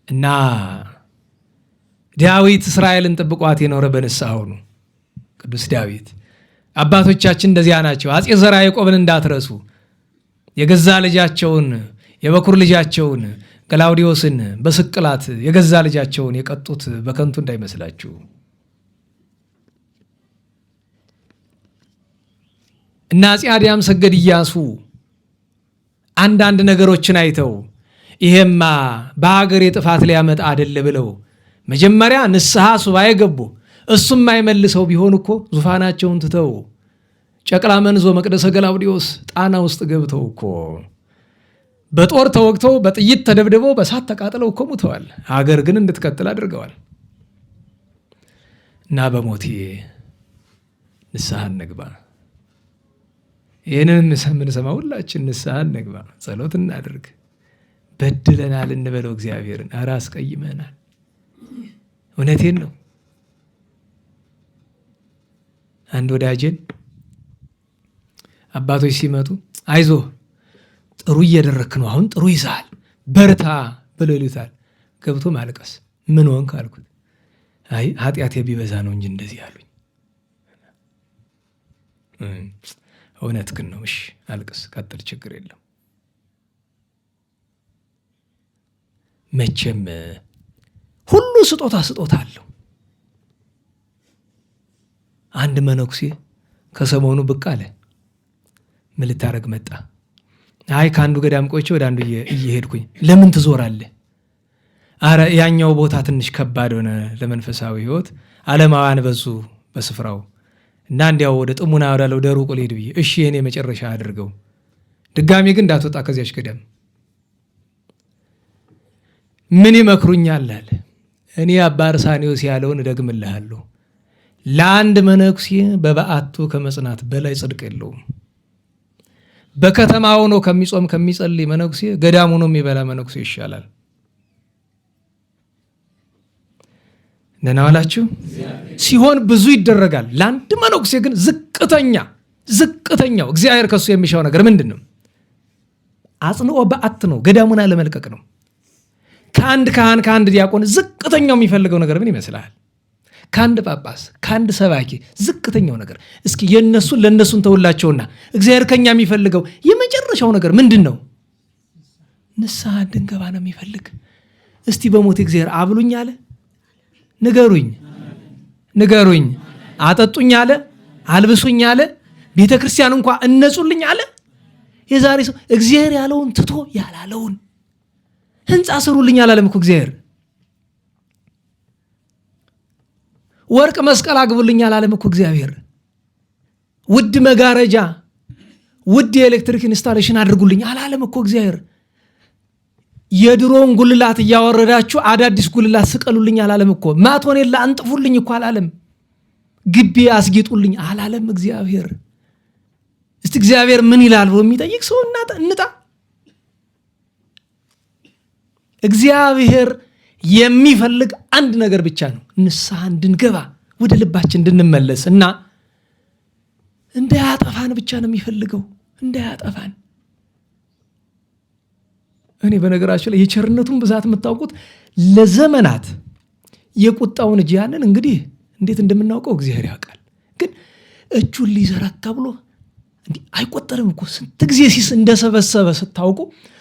እና ዳዊት እስራኤልን ጥብቋት የኖረ በንስሐው ነው። ቅዱስ ዳዊት አባቶቻችን እንደዚያ ናቸው። አፄ ዘርዓ ያዕቆብን እንዳትረሱ። የገዛ ልጃቸውን የበኩር ልጃቸውን ገላውዲዮስን በስቅላት የገዛ ልጃቸውን የቀጡት በከንቱ እንዳይመስላችሁ። እና አፄ አድያም ሰገድ ኢያሱ አንዳንድ ነገሮችን አይተው ይሄማ በሀገር የጥፋት ሊያመጣ አይደለ ብለው መጀመሪያ ንስሐ ሱባኤ ገቡ። እሱም የማይመልሰው ቢሆን እኮ ዙፋናቸውን ትተው ጨቅላ መንዞ መቅደሰ ገላውዲዮስ ጣና ውስጥ ገብተው እኮ በጦር ተወግተው በጥይት ተደብድበው በሳት ተቃጥለው እኮ ሙተዋል። ሀገር ግን እንድትቀጥል አድርገዋል። እና በሞቴ ንስሐ እንግባ። ይህንን የምንሰማ ሁላችን ንስሐ እንግባ፣ ጸሎት እናድርግ። በድለናል እንበለው እግዚአብሔርን። ኧረ አስቀይመናል። እውነቴን ነው። አንድ ወዳጄን አባቶች ሲመጡ አይዞህ ጥሩ እየደረክ ነው፣ አሁን ጥሩ ይዛል፣ በርታ ብለው ይሉታል። ገብቶ ማልቀስ። ምን ሆንክ አልኩት። አይ ኃጢአቴ ቢበዛ ነው እንጂ እንደዚህ አሉኝ። እውነት ግን ነው። እሺ አልቅስ፣ ቀጥል፣ ችግር የለም። መቼም ሁሉ ስጦታ አለው። አንድ መነኩሴ ከሰሞኑ ብቅ አለ። ምን ልታረግ መጣ? አይ ከአንዱ ገዳም ቆይቼ ወደ አንዱ እየሄድኩኝ። ለምን ትዞራለህ? አረ ያኛው ቦታ ትንሽ ከባድ ሆነ ለመንፈሳዊ ሕይወት፣ ዓለማውያን በዙ በስፍራው እና እንዲያው ወደ ጥሙና ወዳለው ደሩቁ ልሄድ ብዬ። እሺ የኔ መጨረሻ አድርገው፣ ድጋሜ ግን እንዳትወጣ ከዚያች ገዳም። ምን ይመክሩኛል አለ። እኔ አባ አርሳኔዎስ ያለውን እደግምልሃለሁ፣ ለአንድ መነኩሴ በበዓቱ ከመጽናት በላይ ጽድቅ የለውም። በከተማ ሆኖ ከሚጾም ከሚጸልይ መነኩሴ ገዳም ሆኖ የሚበላ መነኩሴ ይሻላል። ደህና ዋላችሁ። ሲሆን ብዙ ይደረጋል። ለአንድ መነኩሴ ግን ዝቅተኛው እግዚአብሔር ከሱ የሚሻው ነገር ምንድን ነው? አጽንኦ በዓት ነው። ገዳሙን አለመልቀቅ ነው። ከአንድ ካህን ከአንድ ዲያቆን ዝቅተኛው የሚፈልገው ነገር ምን ይመስልሃል? ከአንድ ጳጳስ ከአንድ ሰባኪ ዝቅተኛው ነገር እስኪ ለእነሱን ተውላቸውና እግዚአብሔር ከኛ የሚፈልገው የመጨረሻው ነገር ምንድን ነው? ንስሐ እንድንገባ ነው የሚፈልግ። እስቲ በሞት እግዚአብሔር አብሉኝ አለ? ንገሩኝ። አጠጡኝ አለ? አልብሱኝ አለ? ቤተ ክርስቲያን እንኳ እነጹልኝ አለ? የዛሬ ሰው እግዚአብሔር ያለውን ትቶ ያላለውን ህንፃ ስሩልኝ አላለም እኮ እግዚአብሔር። ወርቅ መስቀል አግቡልኝ አላለም እኮ እግዚአብሔር። ውድ መጋረጃ፣ ውድ የኤሌክትሪክ ኢንስታሌሽን አድርጉልኝ አላለም እኮ እግዚአብሔር። የድሮውን ጉልላት እያወረዳችሁ አዳዲስ ጉልላት ስቀሉልኝ አላለም እኮ። ማቶኔላ አንጥፉልኝ እኮ አላለም። ግቢ አስጊጡልኝ አላለም እግዚአብሔር። እስቲ እግዚአብሔር ምን ይላል ብሎ የሚጠይቅ ሰው እንጣ። እግዚአብሔር የሚፈልግ አንድ ነገር ብቻ ነው፣ ንስሐ እንድንገባ ወደ ልባችን እንድንመለስ እና እንዳያጠፋን ብቻ ነው የሚፈልገው፣ እንዳያጠፋን። እኔ በነገራችን ላይ የቸርነቱን ብዛት የምታውቁት ለዘመናት የቁጣውን እጅ ያንን እንግዲህ እንዴት እንደምናውቀው እግዚአብሔር ያውቃል። ግን እጁን ሊዘረጋ ብሎ እንዲህ አይቆጠርም እኮ ስንት ጊዜ ሲስ እንደሰበሰበ ስታውቁ።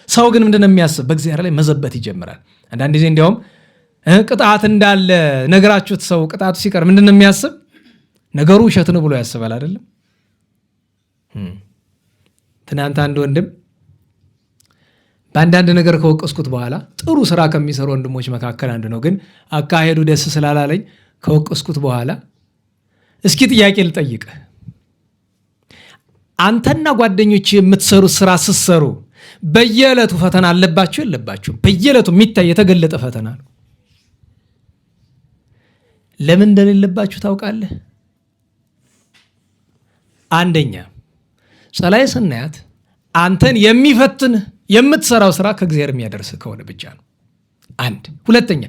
ሰው ግን ምንድነው የሚያስብ? በእግዚአብሔር ላይ መዘበት ይጀምራል። አንዳንድ ጊዜ እንዲያውም ቅጣት እንዳለ ነገራችሁት ሰው ቅጣቱ ሲቀር ምንድነው የሚያስብ? ነገሩ ውሸት ነው ብሎ ያስባል አይደለም? ትናንት አንድ ወንድም በአንዳንድ ነገር ከወቀስኩት በኋላ ጥሩ ስራ ከሚሰሩ ወንድሞች መካከል አንዱ ነው። ግን አካሄዱ ደስ ስላላለኝ ከወቀስኩት በኋላ እስኪ ጥያቄ ልጠይቅ፣ አንተና ጓደኞች የምትሰሩት ስራ ስትሰሩ በየዕለቱ ፈተና አለባችሁ የለባችሁ? በየዕለቱ የሚታይ የተገለጠ ፈተና ነው። ለምን እንደሌለባችሁ ታውቃለህ? አንደኛ ጸላይ ስናያት አንተን የሚፈትን የምትሰራው ስራ ከእግዚአብሔር የሚያደርስ ከሆነ ብቻ ነው። አንድ ሁለተኛ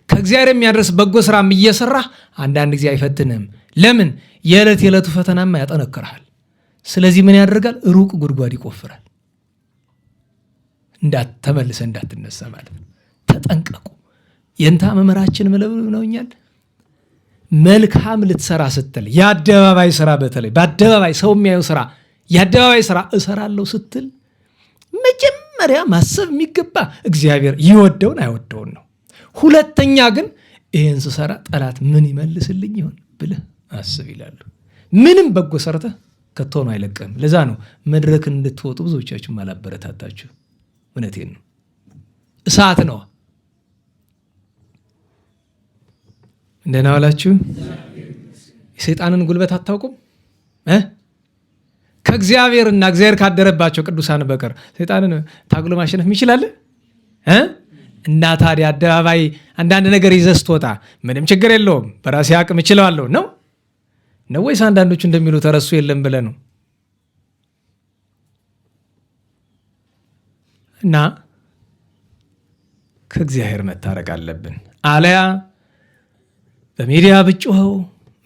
ከእግዚአብሔር የሚያደርስ በጎ ስራም እየሰራ አንዳንድ ጊዜ አይፈትንም። ለምን? የዕለቱ ፈተናማ ያጠነክርሃል። ስለዚህ ምን ያደርጋል? ሩቅ ጉድጓድ ይቆፍራል፣ ተመልሰ እንዳትነሳ ማለት ነው። ተጠንቀቁ። የእንታ መምህራችን ብለውኛል። መልካም ልትሰራ ስትል የአደባባይ ስራ፣ በተለይ በአደባባይ ሰው የሚያየው ስራ፣ የአደባባይ ስራ እሰራለሁ ስትል መጀመሪያ ማሰብ የሚገባ እግዚአብሔር ይወደውን አይወደውን ነው። ሁለተኛ ግን ይህን ስሰራ ጠላት ምን ይመልስልኝ ይሆን ብለህ አስብ ይላሉ። ምንም በጎ ሰርተህ ከቶኑ አይለቀም። ለዛ ነው መድረክን እንድትወጡ ብዙዎቻችሁ ማላበረታታችሁ። እውነቴን ነው። እሳት ነው። እንደና ዋላችሁ። የሰይጣንን ጉልበት አታውቁም። ከእግዚአብሔርና እግዚአብሔር ካደረባቸው ቅዱሳን በቀር ሰይጣንን ታግሎ ማሸነፍ ይችላል? እና ታዲያ አደባባይ አንዳንድ ነገር ይዘህ ስትወጣ ምንም ችግር የለውም በራሴ አቅም እችለዋለሁ ነው ወይስ አንዳንዶቹ እንደሚሉ ተረሱ የለም ብለህ ነው? እና ከእግዚአብሔር መታረቅ አለብን። አለያ በሚዲያ ብጮኸው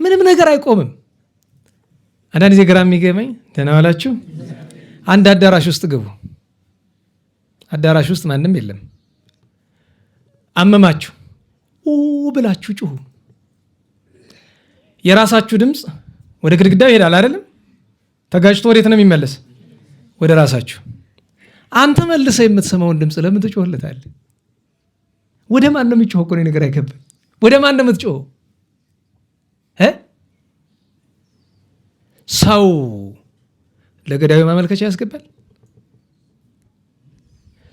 ምንም ነገር አይቆምም። አንዳንድ ጊዜ ግራ የሚገመኝ ደህና ዋላችሁ፣ አንድ አዳራሽ ውስጥ ግቡ። አዳራሽ ውስጥ ማንም የለም። አመማችሁ ብላችሁ ጩሁ። የራሳችሁ ድምፅ ወደ ግድግዳው ይሄዳል አይደለም? ተጋጭቶ ወዴት ነው የሚመለስ? ወደ ራሳችሁ። አንተ መልሰህ የምትሰማውን ድምፅ ለምን ትጮህለታለህ? ወደ ማን ነው የሚጮኸው? እኮ ነገር አይገባም። ወደ ማን ነው የምትጮኸው? ሰው ለገዳዩ ማመልከቻ ያስገባል?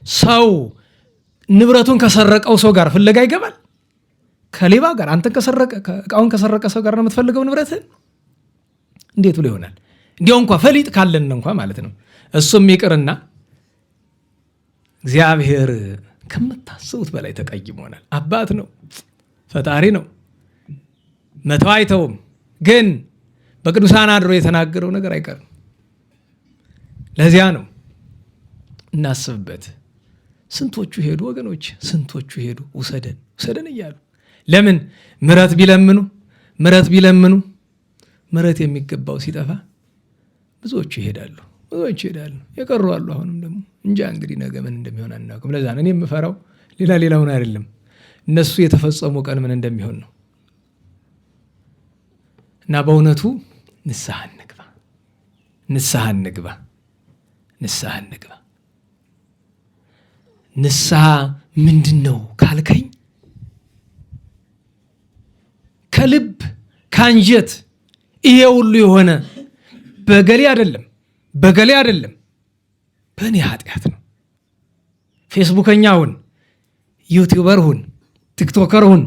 ሰው ንብረቱን ከሰረቀው ሰው ጋር ፍለጋ ይገባል? ከሌባ ጋር አንተን ከሰረቀ እቃውን ከሰረቀ ሰው ጋር ነው የምትፈልገው ንብረትን? እንዴት ብሎ ይሆናል? እንዲያው እንኳ ፈሊጥ ካለን እንኳ ማለት ነው። እሱም ይቅርና እግዚአብሔር ከምታስቡት በላይ ተቀይሞናል። አባት ነው፣ ፈጣሪ ነው፣ መተው አይተውም። ግን በቅዱሳን አድሮ የተናገረው ነገር አይቀርም። ለዚያ ነው እናስብበት። ስንቶቹ ሄዱ ወገኖች፣ ስንቶቹ ሄዱ ውሰደን ውሰደን እያሉ። ለምን? ምሕረት ቢለምኑ ምሕረት የሚገባው ሲጠፋ ብዙዎቹ ይሄዳሉ፣ ብዙዎቹ ይሄዳሉ። የቀሩ አሉ። አሁንም ደግሞ እንጃ እንግዲህ ነገ ምን እንደሚሆን አናውቅም። ለዛ ነው እኔ የምፈራው ሌላውን አይደለም፣ እነሱ የተፈጸሙ ቀን ምን እንደሚሆን ነው። እና በእውነቱ ንስሐ እንግባ፣ ንስሐ እንግባ፣ ንስሐ እንግባ። ንስሐ ምንድን ነው ካልከኝ፣ ከልብ ከአንጀት ይሄ ሁሉ የሆነ በገሌ አይደለም በእኔ ኃጢአት ነው። ፌስቡከኛ ሁን፣ ዩቲዩበር ሁን፣ ቲክቶከር ሁን፣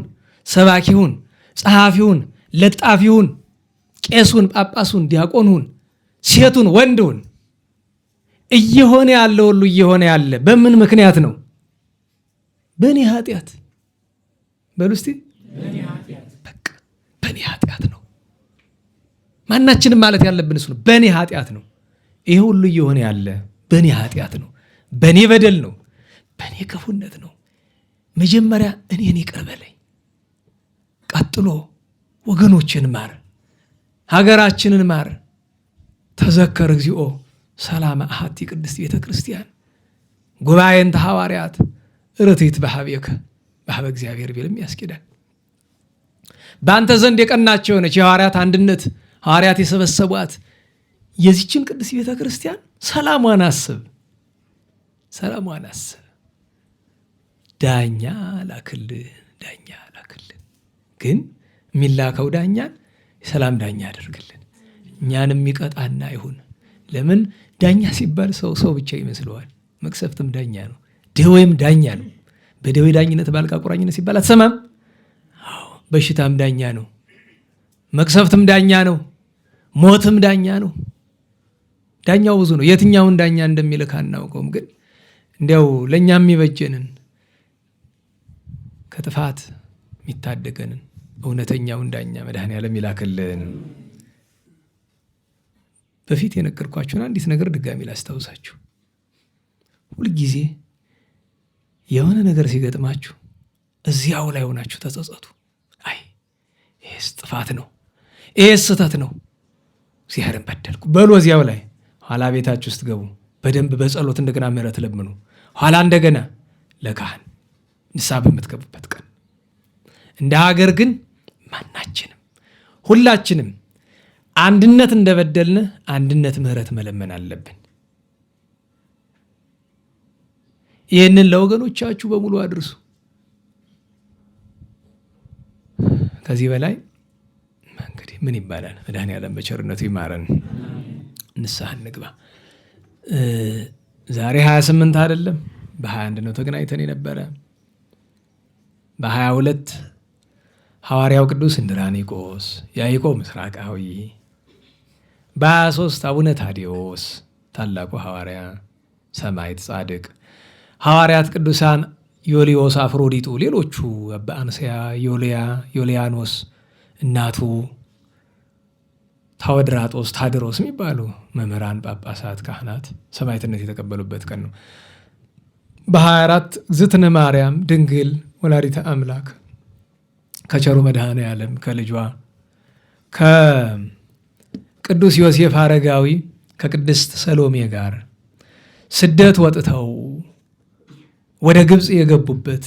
ሰባኪ ሁን፣ ጸሐፊ ሁን፣ ለጣፊ ሁን፣ ቄሱን፣ ጳጳሱን፣ ዲያቆኑን፣ ሴቱን፣ ወንድውን እየሆነ ያለ ሁሉ እየሆነ ያለ በምን ምክንያት ነው? በእኔ ኃጢአት። በሉ እስቲ በቃ በእኔ ኃጢአት ነው። ማናችንም ማለት ያለብን እሱ ነው። በእኔ ኃጢአት ነው። ይሄ ሁሉ እየሆነ ያለ በእኔ ኃጢአት ነው፣ በእኔ በደል ነው፣ በእኔ ክፉነት ነው። መጀመሪያ እኔን ይቅር በለኝ፣ ቀጥሎ ወገኖችን ማር፣ ሀገራችንን ማር። ተዘከር እግዚኦ ሰላም አሐቲ ቅድስት ቤተ ክርስቲያን ጉባኤን ሐዋርያት ርትዕት በኀቤከ በኀበ እግዚአብሔር ቢልም ያስኬዳል። በአንተ ዘንድ የቀናች የሆነች የሐዋርያት አንድነት፣ ሐዋርያት የሰበሰቧት የዚችን ቅድስት ቤተ ክርስቲያን ሰላሟን አስብ፣ ሰላሟን አስብ። ዳኛ ላክልህ፣ ዳኛ ላክልህ። ግን የሚላከው ዳኛን የሰላም ዳኛ አድርግልን፣ እኛንም ይቀጣና ይሁን። ለምን ዳኛ ሲባል ሰው ብቻ ይመስለዋል። መቅሰፍትም ዳኛ ነው፣ ደዌም ዳኛ ነው። በደዌ ዳኝነት በአልጋ ቁራኝነት ሲባል አትሰማም? በሽታም ዳኛ ነው፣ መቅሰፍትም ዳኛ ነው፣ ሞትም ዳኛ ነው። ዳኛው ብዙ ነው። የትኛውን ዳኛ እንደሚልክ አናውቀውም። ግን እንዲያው ለእኛ የሚበጀንን ከጥፋት የሚታደገንን እውነተኛውን ዳኛ መድኃኔዓለም ይላክልን። በፊት የነገርኳችሁን አንዲት ነገር ድጋሚ ላስታውሳችሁ። ሁልጊዜ የሆነ ነገር ሲገጥማችሁ እዚያው ላይ ሆናችሁ ተጸጸቱ። አይ ይሄስ ጥፋት ነው፣ ይሄስ ስህተት ነው፣ እግዚአብሔርን በደልኩ በሉ። እዚያው ላይ ኋላ ቤታችሁ ውስጥ ገቡ፣ በደንብ በጸሎት እንደገና ምሕረት ለምኑ። ኋላ እንደገና ለካህን ንስሐ በምትገቡበት ቀን። እንደ ሀገር ግን ማናችንም ሁላችንም አንድነት እንደበደልን አንድነት ምሕረት መለመን አለብን። ይህንን ለወገኖቻችሁ በሙሉ አድርሱ። ከዚህ በላይ እንግዲህ ምን ይባላል? መድኃኔዓለም በቸርነቱ ይማረን። ንስሐ እንግባ። ዛሬ 28 አይደለም በ21 ነው ተገናኝተን የነበረ። በ22 ሐዋርያው ቅዱስ እንድራኒቆስ ያዕቆብ ምስራቃዊ፣ በ23 አቡነ ታዲዮስ ታላቁ ሐዋርያ ሰማዕት ጻድቅ፣ ሐዋርያት ቅዱሳን ዮልዮስ አፍሮዲጡ፣ ሌሎቹ አባ አንስያ፣ ዮልያኖስ፣ እናቱ ታወድራጦስ፣ ታድሮስ የሚባሉ መምህራን፣ ጳጳሳት፣ ካህናት ሰማዕትነት የተቀበሉበት ቀን ነው። በ24 እግዝእትነ ማርያም ድንግል ወላዲተ አምላክ ከቸሩ መድኃኔ ዓለም ከልጇ ከቅዱስ ዮሴፍ አረጋዊ ከቅድስት ሰሎሜ ጋር ስደት ወጥተው ወደ ግብፅ የገቡበት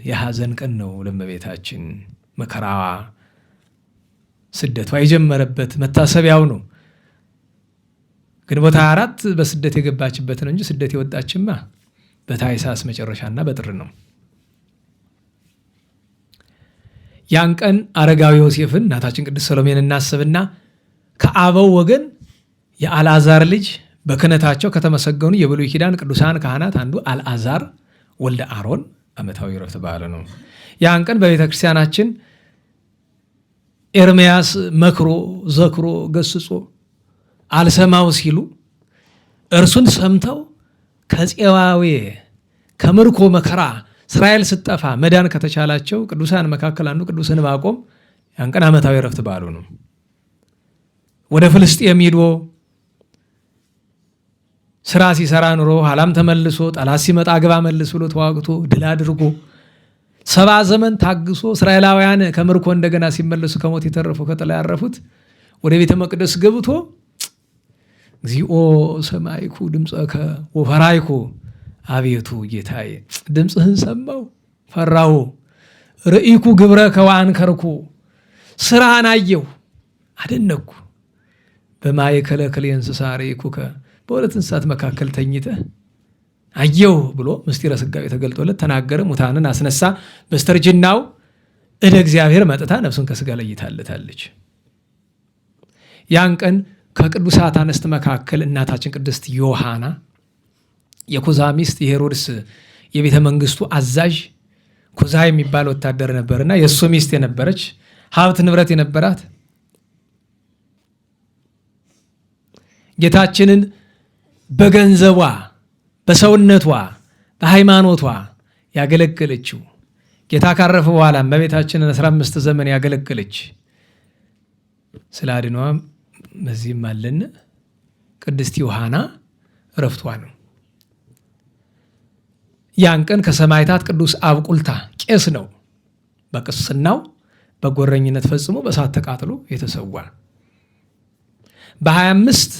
የሐዘን ቀን ነው። ለእመቤታችን መከራዋ ስደቷ የጀመረበት መታሰቢያው ነው። ግንቦት 24 በስደት የገባችበት ነው እንጂ ስደት የወጣችማ በታኅሳስ መጨረሻና በጥር ነው። ያን ቀን አረጋዊ ዮሴፍን እናታችን ቅድስት ሰሎሜን እናስብና ከአበው ወገን የአልዓዛር ልጅ በክህነታቸው ከተመሰገኑ የብሉይ ኪዳን ቅዱሳን ካህናት አንዱ አልዓዛር ወልደ አሮን ዓመታዊ ዕረፍት በዓል ነው። ያን ቀን በቤተ ክርስቲያናችን ኤርምያስ መክሮ ዘክሮ ገስጾ አልሰማው ሲሉ እርሱን ሰምተው ከፄዋዌ ከምርኮ መከራ እስራኤል ስጠፋ መዳን ከተቻላቸው ቅዱሳን መካከል አንዱ ቅዱስ ዕንባቆም ያን ቀን ዓመታዊ ዕረፍት በዓሉ ነው። ወደ ፍልስጤም ሄዶ ስራ ሲሰራ ኑሮ ኋላም ተመልሶ ጠላት ሲመጣ ግባ መልስ ብሎ ተዋግቶ ድል አድርጎ 70 ዘመን ታግሶ እስራኤላውያን ከምርኮ እንደገና ሲመለሱ ከሞት የተረፉ ከጥላ ያረፉት ወደ ቤተ መቅደስ ገብቶ እግዚኦ ሰማይኩ ድምፀከ ወፈራይኩ፣ አቤቱ ጌታዬ ድምፅህን ሰማው ፈራሁ፣ ርኢኩ ግብረከ ወአንከርኩ፣ ስራህን አየሁ አደነኩ፣ በማእከለ ክልኤ እንስሳ ርኢኩከ፣ በሁለት እንስሳት መካከል ተኝተህ አየሁ ብሎ ምስጢረ ሥጋዌ ተገልጦለት ተናገረ። ሙታንን አስነሳ። በስተርጅናው እደ እግዚአብሔር መጥታ ነፍሱን ከሥጋ ለይታለታለች። ያን ቀን ከቅዱሳት አንስት መካከል እናታችን ቅድስት ዮሐና የኩዛ ሚስት የሄሮድስ የቤተ መንግስቱ አዛዥ ኩዛ የሚባል ወታደር ነበርና የእሱ ሚስት የነበረች ሀብት ንብረት የነበራት ጌታችንን በገንዘቧ በሰውነቷ በሃይማኖቷ ያገለገለችው ጌታ ካረፈ በኋላ እመቤታችንን 15 ዘመን ያገለገለች ስለ አድኗ በዚህም አለን ቅድስት ዮሐና ዕረፍቷ ነው። ያን ቀን ከሰማዕታት ቅዱስ አብቁልታ ቄስ ነው። በቅስናው በጎረኝነት ፈጽሞ በእሳት ተቃጥሎ የተሰዋ። በ25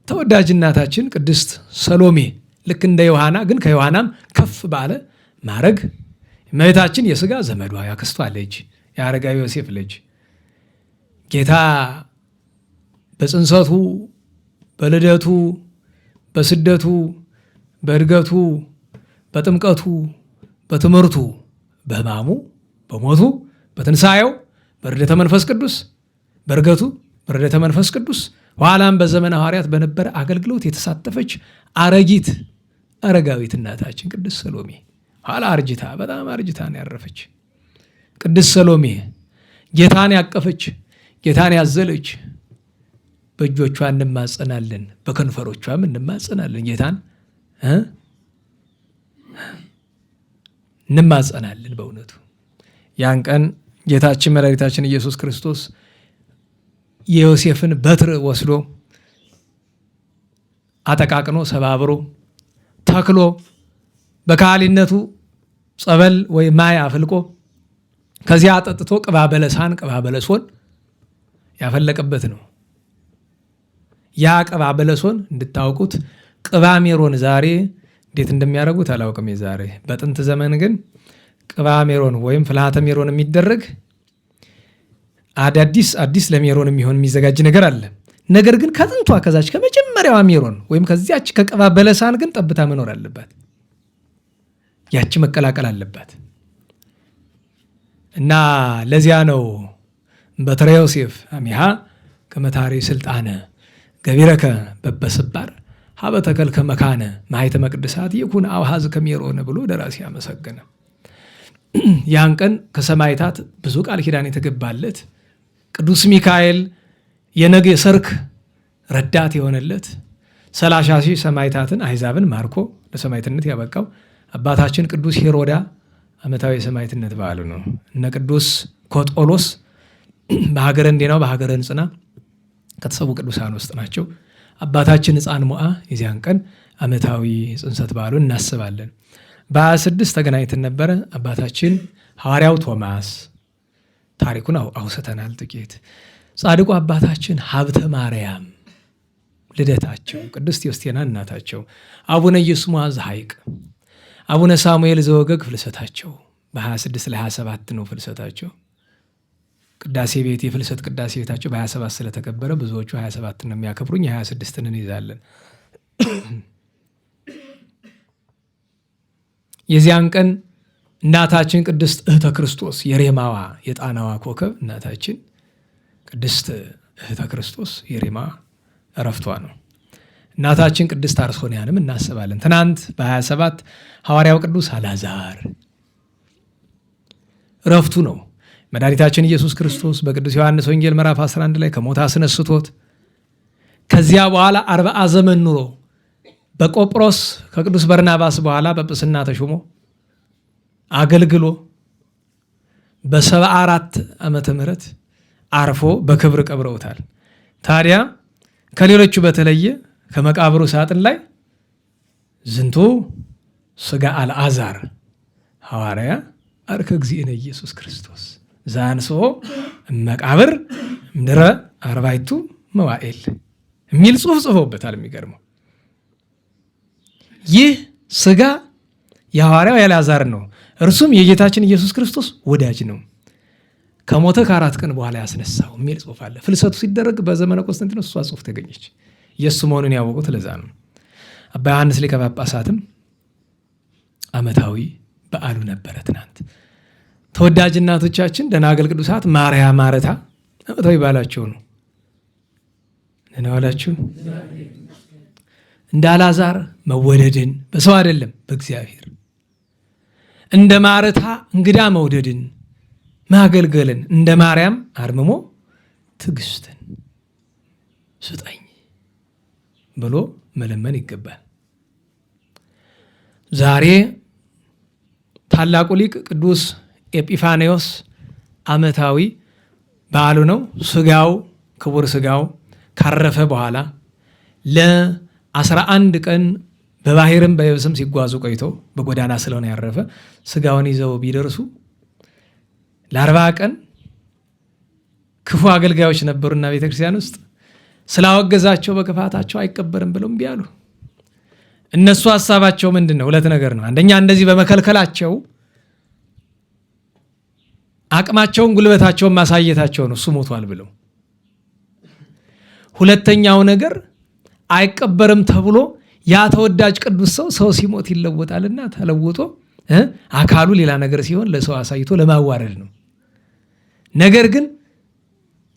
ተወዳጅ እናታችን ቅድስት ሰሎሜ ልክ እንደ ዮሐና ግን ከዮሐናም ከፍ ባለ ማረግ እመቤታችን የሥጋ ዘመዷ ያክስቷ ልጅ የአረጋዊ ዮሴፍ ልጅ ጌታ በጽንሰቱ በልደቱ በስደቱ በእድገቱ በጥምቀቱ በትምህርቱ በሕማሙ በሞቱ በትንሣኤው በርደተ መንፈስ ቅዱስ በእርገቱ በርደተ መንፈስ ቅዱስ ኋላም በዘመነ ሐዋርያት በነበረ አገልግሎት የተሳተፈች አረጊት አረጋዊት እናታችን ቅድስት ሰሎሜ ኋላ አርጅታ በጣም አርጅታ ነው ያረፈች። ቅድስት ሰሎሜ ጌታን ያቀፈች ጌታን ያዘለች በእጆቿ እንማጸናለን በከንፈሮቿም እንማጸናለን ጌታን እንማጸናለን። በእውነቱ ያን ቀን ጌታችን መድኃኒታችን ኢየሱስ ክርስቶስ የዮሴፍን በትር ወስዶ አጠቃቅኖ ሰባብሮ ተክሎ በካህሊነቱ ጸበል ወይ ማይ አፍልቆ ከዚያ አጠጥቶ ቅባ በለሳን ቅባ በለሶን ያፈለቀበት ነው። ያ ቅባ በለሶን እንድታውቁት ቅባ ሜሮን ዛሬ እንዴት እንደሚያደርጉት አላውቅም። የዛሬ በጥንት ዘመን ግን ቅባ ሜሮን ወይም ፍልሃተ ሜሮን የሚደረግ አዲስ ለሜሮን የሚሆን የሚዘጋጅ ነገር አለ። ነገር ግን ከጥንቷ ከዛች ከመጀመሪያዋ ሜሮን ወይም ከዚያች ከቅባ በለሳን ግን ጠብታ መኖር አለባት። ያቺ መቀላቀል አለባት እና ለዚያ ነው በትረ ዮሴፍ አሚሃ ከመታሪ ስልጣነ ገቢረከ በበስባር ሀበተከል ከመካነ ማኅተመ ቅድሳት ይኩን አውሃዝ ከሜሮን ብሎ ደራሲ ያመሰገነ። ያን ቀን ከሰማዕታት ብዙ ቃል ኪዳን የተገባለት ቅዱስ ሚካኤል የነገ ሰርክ ረዳት የሆነለት 30,000 ሰማዕታትን አሕዛብን ማርኮ ለሰማዕትነት ያበቃው አባታችን ቅዱስ ሄሮዳ ዓመታዊ የሰማዕትነት በዓሉ ነው። እነ ቅዱስ ኮጦሎስ በሀገረ እንዴናው በሀገረ እንጽና ከተሰቡ ቅዱሳን ውስጥ ናቸው። አባታችን ሕፃን ሞዓ የዚያን ቀን ዓመታዊ ጽንሰት በዓሉን እናስባለን። በ26 ተገናኝተን ነበረ። አባታችን ሐዋርያው ቶማስ ታሪኩን አውስተናል ጥቂት። ጻድቁ አባታችን ሀብተ ማርያም ልደታቸው፣ ቅድስት ዮስቴና እናታቸው፣ አቡነ ኢየሱስ ሞዐ ዘሐይቅ፣ አቡነ ሳሙኤል ዘወገግ ፍልሰታቸው በ26 ለ27 ነው ፍልሰታቸው። ቅዳሴ ቤት የፍልሰት ቅዳሴ ቤታቸው በ27 ስለተከበረ ብዙዎቹ 27 ነው የሚያከብሩኝ፣ 26ን እንይዛለን። የዚያን ቀን እናታችን ቅድስት እህተ ክርስቶስ የሬማዋ የጣናዋ ኮከብ እናታችን ቅድስት እህተ ክርስቶስ የሬማዋ እረፍቷ ነው። እናታችን ቅድስት አርሶንያንም እናስባለን። ትናንት በ27 ሐዋርያው ቅዱስ አልዓዛር እረፍቱ ነው። መድኃኒታችን ኢየሱስ ክርስቶስ በቅዱስ ዮሐንስ ወንጌል ምዕራፍ 11 ላይ ከሞት አስነስቶት ከዚያ በኋላ 40 ዘመን ኑሮ በቆጵሮስ ከቅዱስ በርናባስ በኋላ ጵጵስና ተሾሞ አገልግሎ በ74 ዓመተ ምህረት አርፎ በክብር ቀብረውታል። ታዲያ ከሌሎቹ በተለየ ከመቃብሩ ሳጥን ላይ ዝንቱ ሥጋ አልዓዛር ሐዋርያ አርከ እግዚእነ ኢየሱስ ክርስቶስ ዘአንሥኦ እመቃብር እምድኅረ 40 መዋዕል የሚል ጽሑፍ ጽፎበታል። የሚገርመው ይህ ሥጋ የሐዋርያው የአልዓዛር ነው። እርሱም የጌታችን ኢየሱስ ክርስቶስ ወዳጅ ነው። ከሞተ ከ4 ቀን በኋላ ያስነሳው የሚል ጽሑፍ አለ። ፍልሰቱ ሲደረግ በዘመነ ቆስጠንጢኖስ እሷ ጽሑፍ ተገኘች። የእሱ መሆኑን ያወቁት ለዛ ነው። አባ ዮሐንስ ሊቀ ጳጳሳትም ዓመታዊ በዓሉ ነበረ ትናንት። ተወዳጅ እናቶቻችን ደናግል ቅዱሳት ማርያም ማረታ ዓመታዊ በዓላቸው ነው። ደህና ዋላችሁ። እንደ አልዓዛር መወደድን በሰው አይደለም በእግዚአብሔር፣ እንደ ማረታ እንግዳ መውደድን ማገልገልን፣ እንደ ማርያም አርምሞ ትዕግስትን ስጠኝ ብሎ መለመን ይገባል። ዛሬ ታላቁ ሊቅ ቅዱስ ኤጲፋንዮስ ዓመታዊ በዓሉ ነው። ሥጋው ክቡር ሥጋው ካረፈ በኋላ ለ11 ቀን በባህርም በየብስም ሲጓዙ ቆይቶ በጎዳና ስለሆነ ያረፈ ሥጋውን ይዘው ቢደርሱ ለ40 ቀን ክፉ አገልጋዮች ነበሩና ቤተክርስቲያን ውስጥ ስላወገዛቸው በክፋታቸው አይቀበርም ብለው እምቢ አሉ። እነሱ ሐሳባቸው ምንድን ነው? 2 ነገር ነው። አንደኛ እንደዚህ በመከልከላቸው አቅማቸውን ጉልበታቸውን ማሳየታቸው ነው፣ እሱ ሞቷል ብለው። ሁለተኛው ነገር አይቀበርም ተብሎ ያ ተወዳጅ ቅዱስ ሰው ሲሞት ይለወጣልና ተለውጦ አካሉ ሌላ ነገር ሲሆን ለሰው አሳይቶ ለማዋረድ ነው። ነገር ግን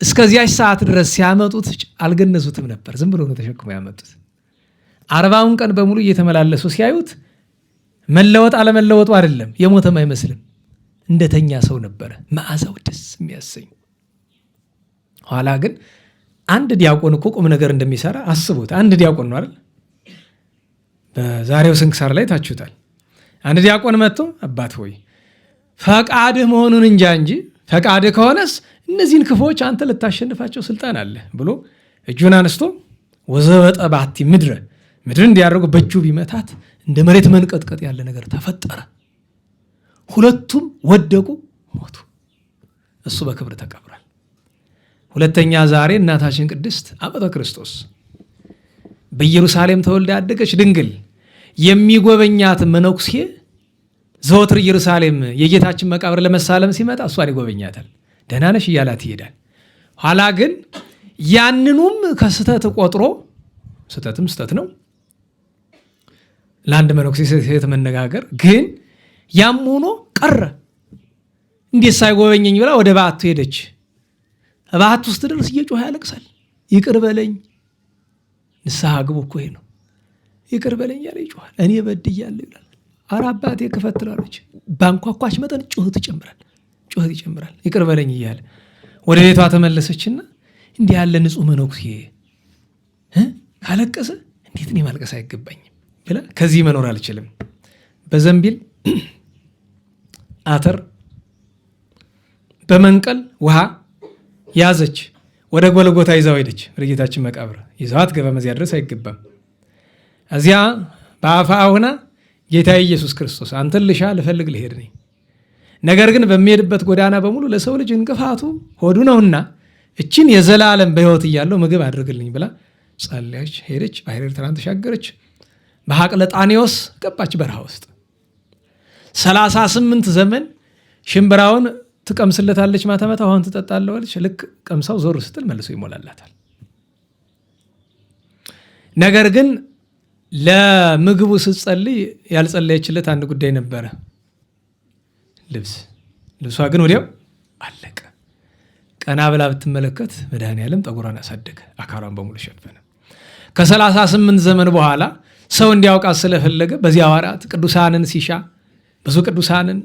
እስከዚያች ሰዓት ድረስ ሲያመጡት አልገነዙትም ነበር። ዝም ብሎ ነው ተሸክሞ ያመጡት። 40ውን ቀን በሙሉ እየተመላለሱ ሲያዩት መለወጥ አለመለወጡ አይደለም፣ የሞተም አይመስልም፣ እንደተኛ ሰው ነበረ። መዓዛው ደስ የሚያሰኝ። ኋላ ግን አንድ ዲያቆን እኮ ቁም ነገር እንደሚሰራ አስቡት። አንድ ዲያቆን ነው አይደል? በዛሬው ስንክሳር ላይ ታችሁታል። አንድ ዲያቆን መጥቶ አባት ሆይ ፈቃድህ መሆኑን እንጂ ፈቃድህ ከሆነስ እነዚህን ክፉዎች አንተ ልታሸንፋቸው ስልጣን አለ ብሎ እጁን አንስቶ ወዘበጠ ባቲ ምድር እንዲያደርጉ በእጁ ቢመታት እንደ መሬት መንቀጥቀጥ ያለ ነገር ተፈጠረ። ሁለቱም ወደቁ፣ ሞቱ። እሱ በክብር ተቀብሯል። ሁለተኛ ዛሬ እናታችን ቅድስት አመተ ክርስቶስ በኢየሩሳሌም ተወልዳ ያደገች ድንግል የሚጎበኛት መነኩሴ ዘወትር ኢየሩሳሌም የጌታችን መቃብር ለመሳለም ሲመጣ እሷን ይጎበኛታል። ደህና ነሽ እያላት ይሄዳል። ኋላ ግን ያንኑም ከስተት ቆጥሮ ስተትም ስተት ነው ለአንድ መነኩሴ ሴት መነጋገር፣ ግን ያም ሆኖ ቀረ። እንዴት ሳይጎበኘኝ ብላ ወደ በዓቱ ሄደች። በዓቱ ውስጥ ድረስ እየጮኸ ያለቅሳል። ይቅር በለኝ፣ ንስሐ ግቡ እኮ ይሄ ነው፣ ይቅር በለኝ ያለ ይጮኻል። እኔ በድያለሁ ይላል። ኧረ አባቴ ክፈት ትላለች። ባንኳኳች መጠን ጩኸት ይጨምራል። ይቅር በለኝ እያለ ወደ ቤቷ ተመለሰችና እንዲህ ያለ ንጹሕ መነኩሴ ካለቀሰ እንዴት እኔ ማልቀስ አይገባኝም ብላ ከዚህ መኖር አልችልም። በዘንቢል አተር በመንቀል ውሃ ያዘች። ወደ ጎልጎታ ይዛው ሄደች። ወደ ጌታችን መቃብር ይዛዋት ገባ። መዚያ ድረስ አይገባም። እዚያ በአፋ ሆና ጌታ ኢየሱስ ክርስቶስ አንተን ልሻ ልፈልግ ልሄድ ነኝ፣ ነገር ግን በሚሄድበት ጎዳና በሙሉ ለሰው ልጅ እንቅፋቱ ሆዱ ነውና እችን የዘላለም በሕይወት እያለው ምግብ አድርግልኝ ብላ ጸለየች። ሄደች፣ ባህረ ኤርትራን ተሻገረች፣ በሐቅለ ጣኔዎስ ገባች በረሃ ውስጥ 38 ዘመን ሽምብራውን ትቀምስለታለች፣ ማታ ማታ ውሃውን ትጠጣለች። ልክ ቀምሳው ዞር ስትል መልሶ ይሞላላታል። ነገር ግን ለምግቡ ስትጸልይ ያልጸለየችለት አንድ ጉዳይ ነበረ፣ ልብሷ ግን ወዲያው አለቀ። ቀና ብላ ብትመለከት መድኃኔዓለም ጠጉሯን ያሳደገ አካሏን በሙሉ ሸፈነ። ከ38 ዘመን በኋላ ሰው እንዲያውቃት ስለፈለገ በዚያ ወራት ቅዱሳንን ሲሻ ብዙ ቅዱሳንን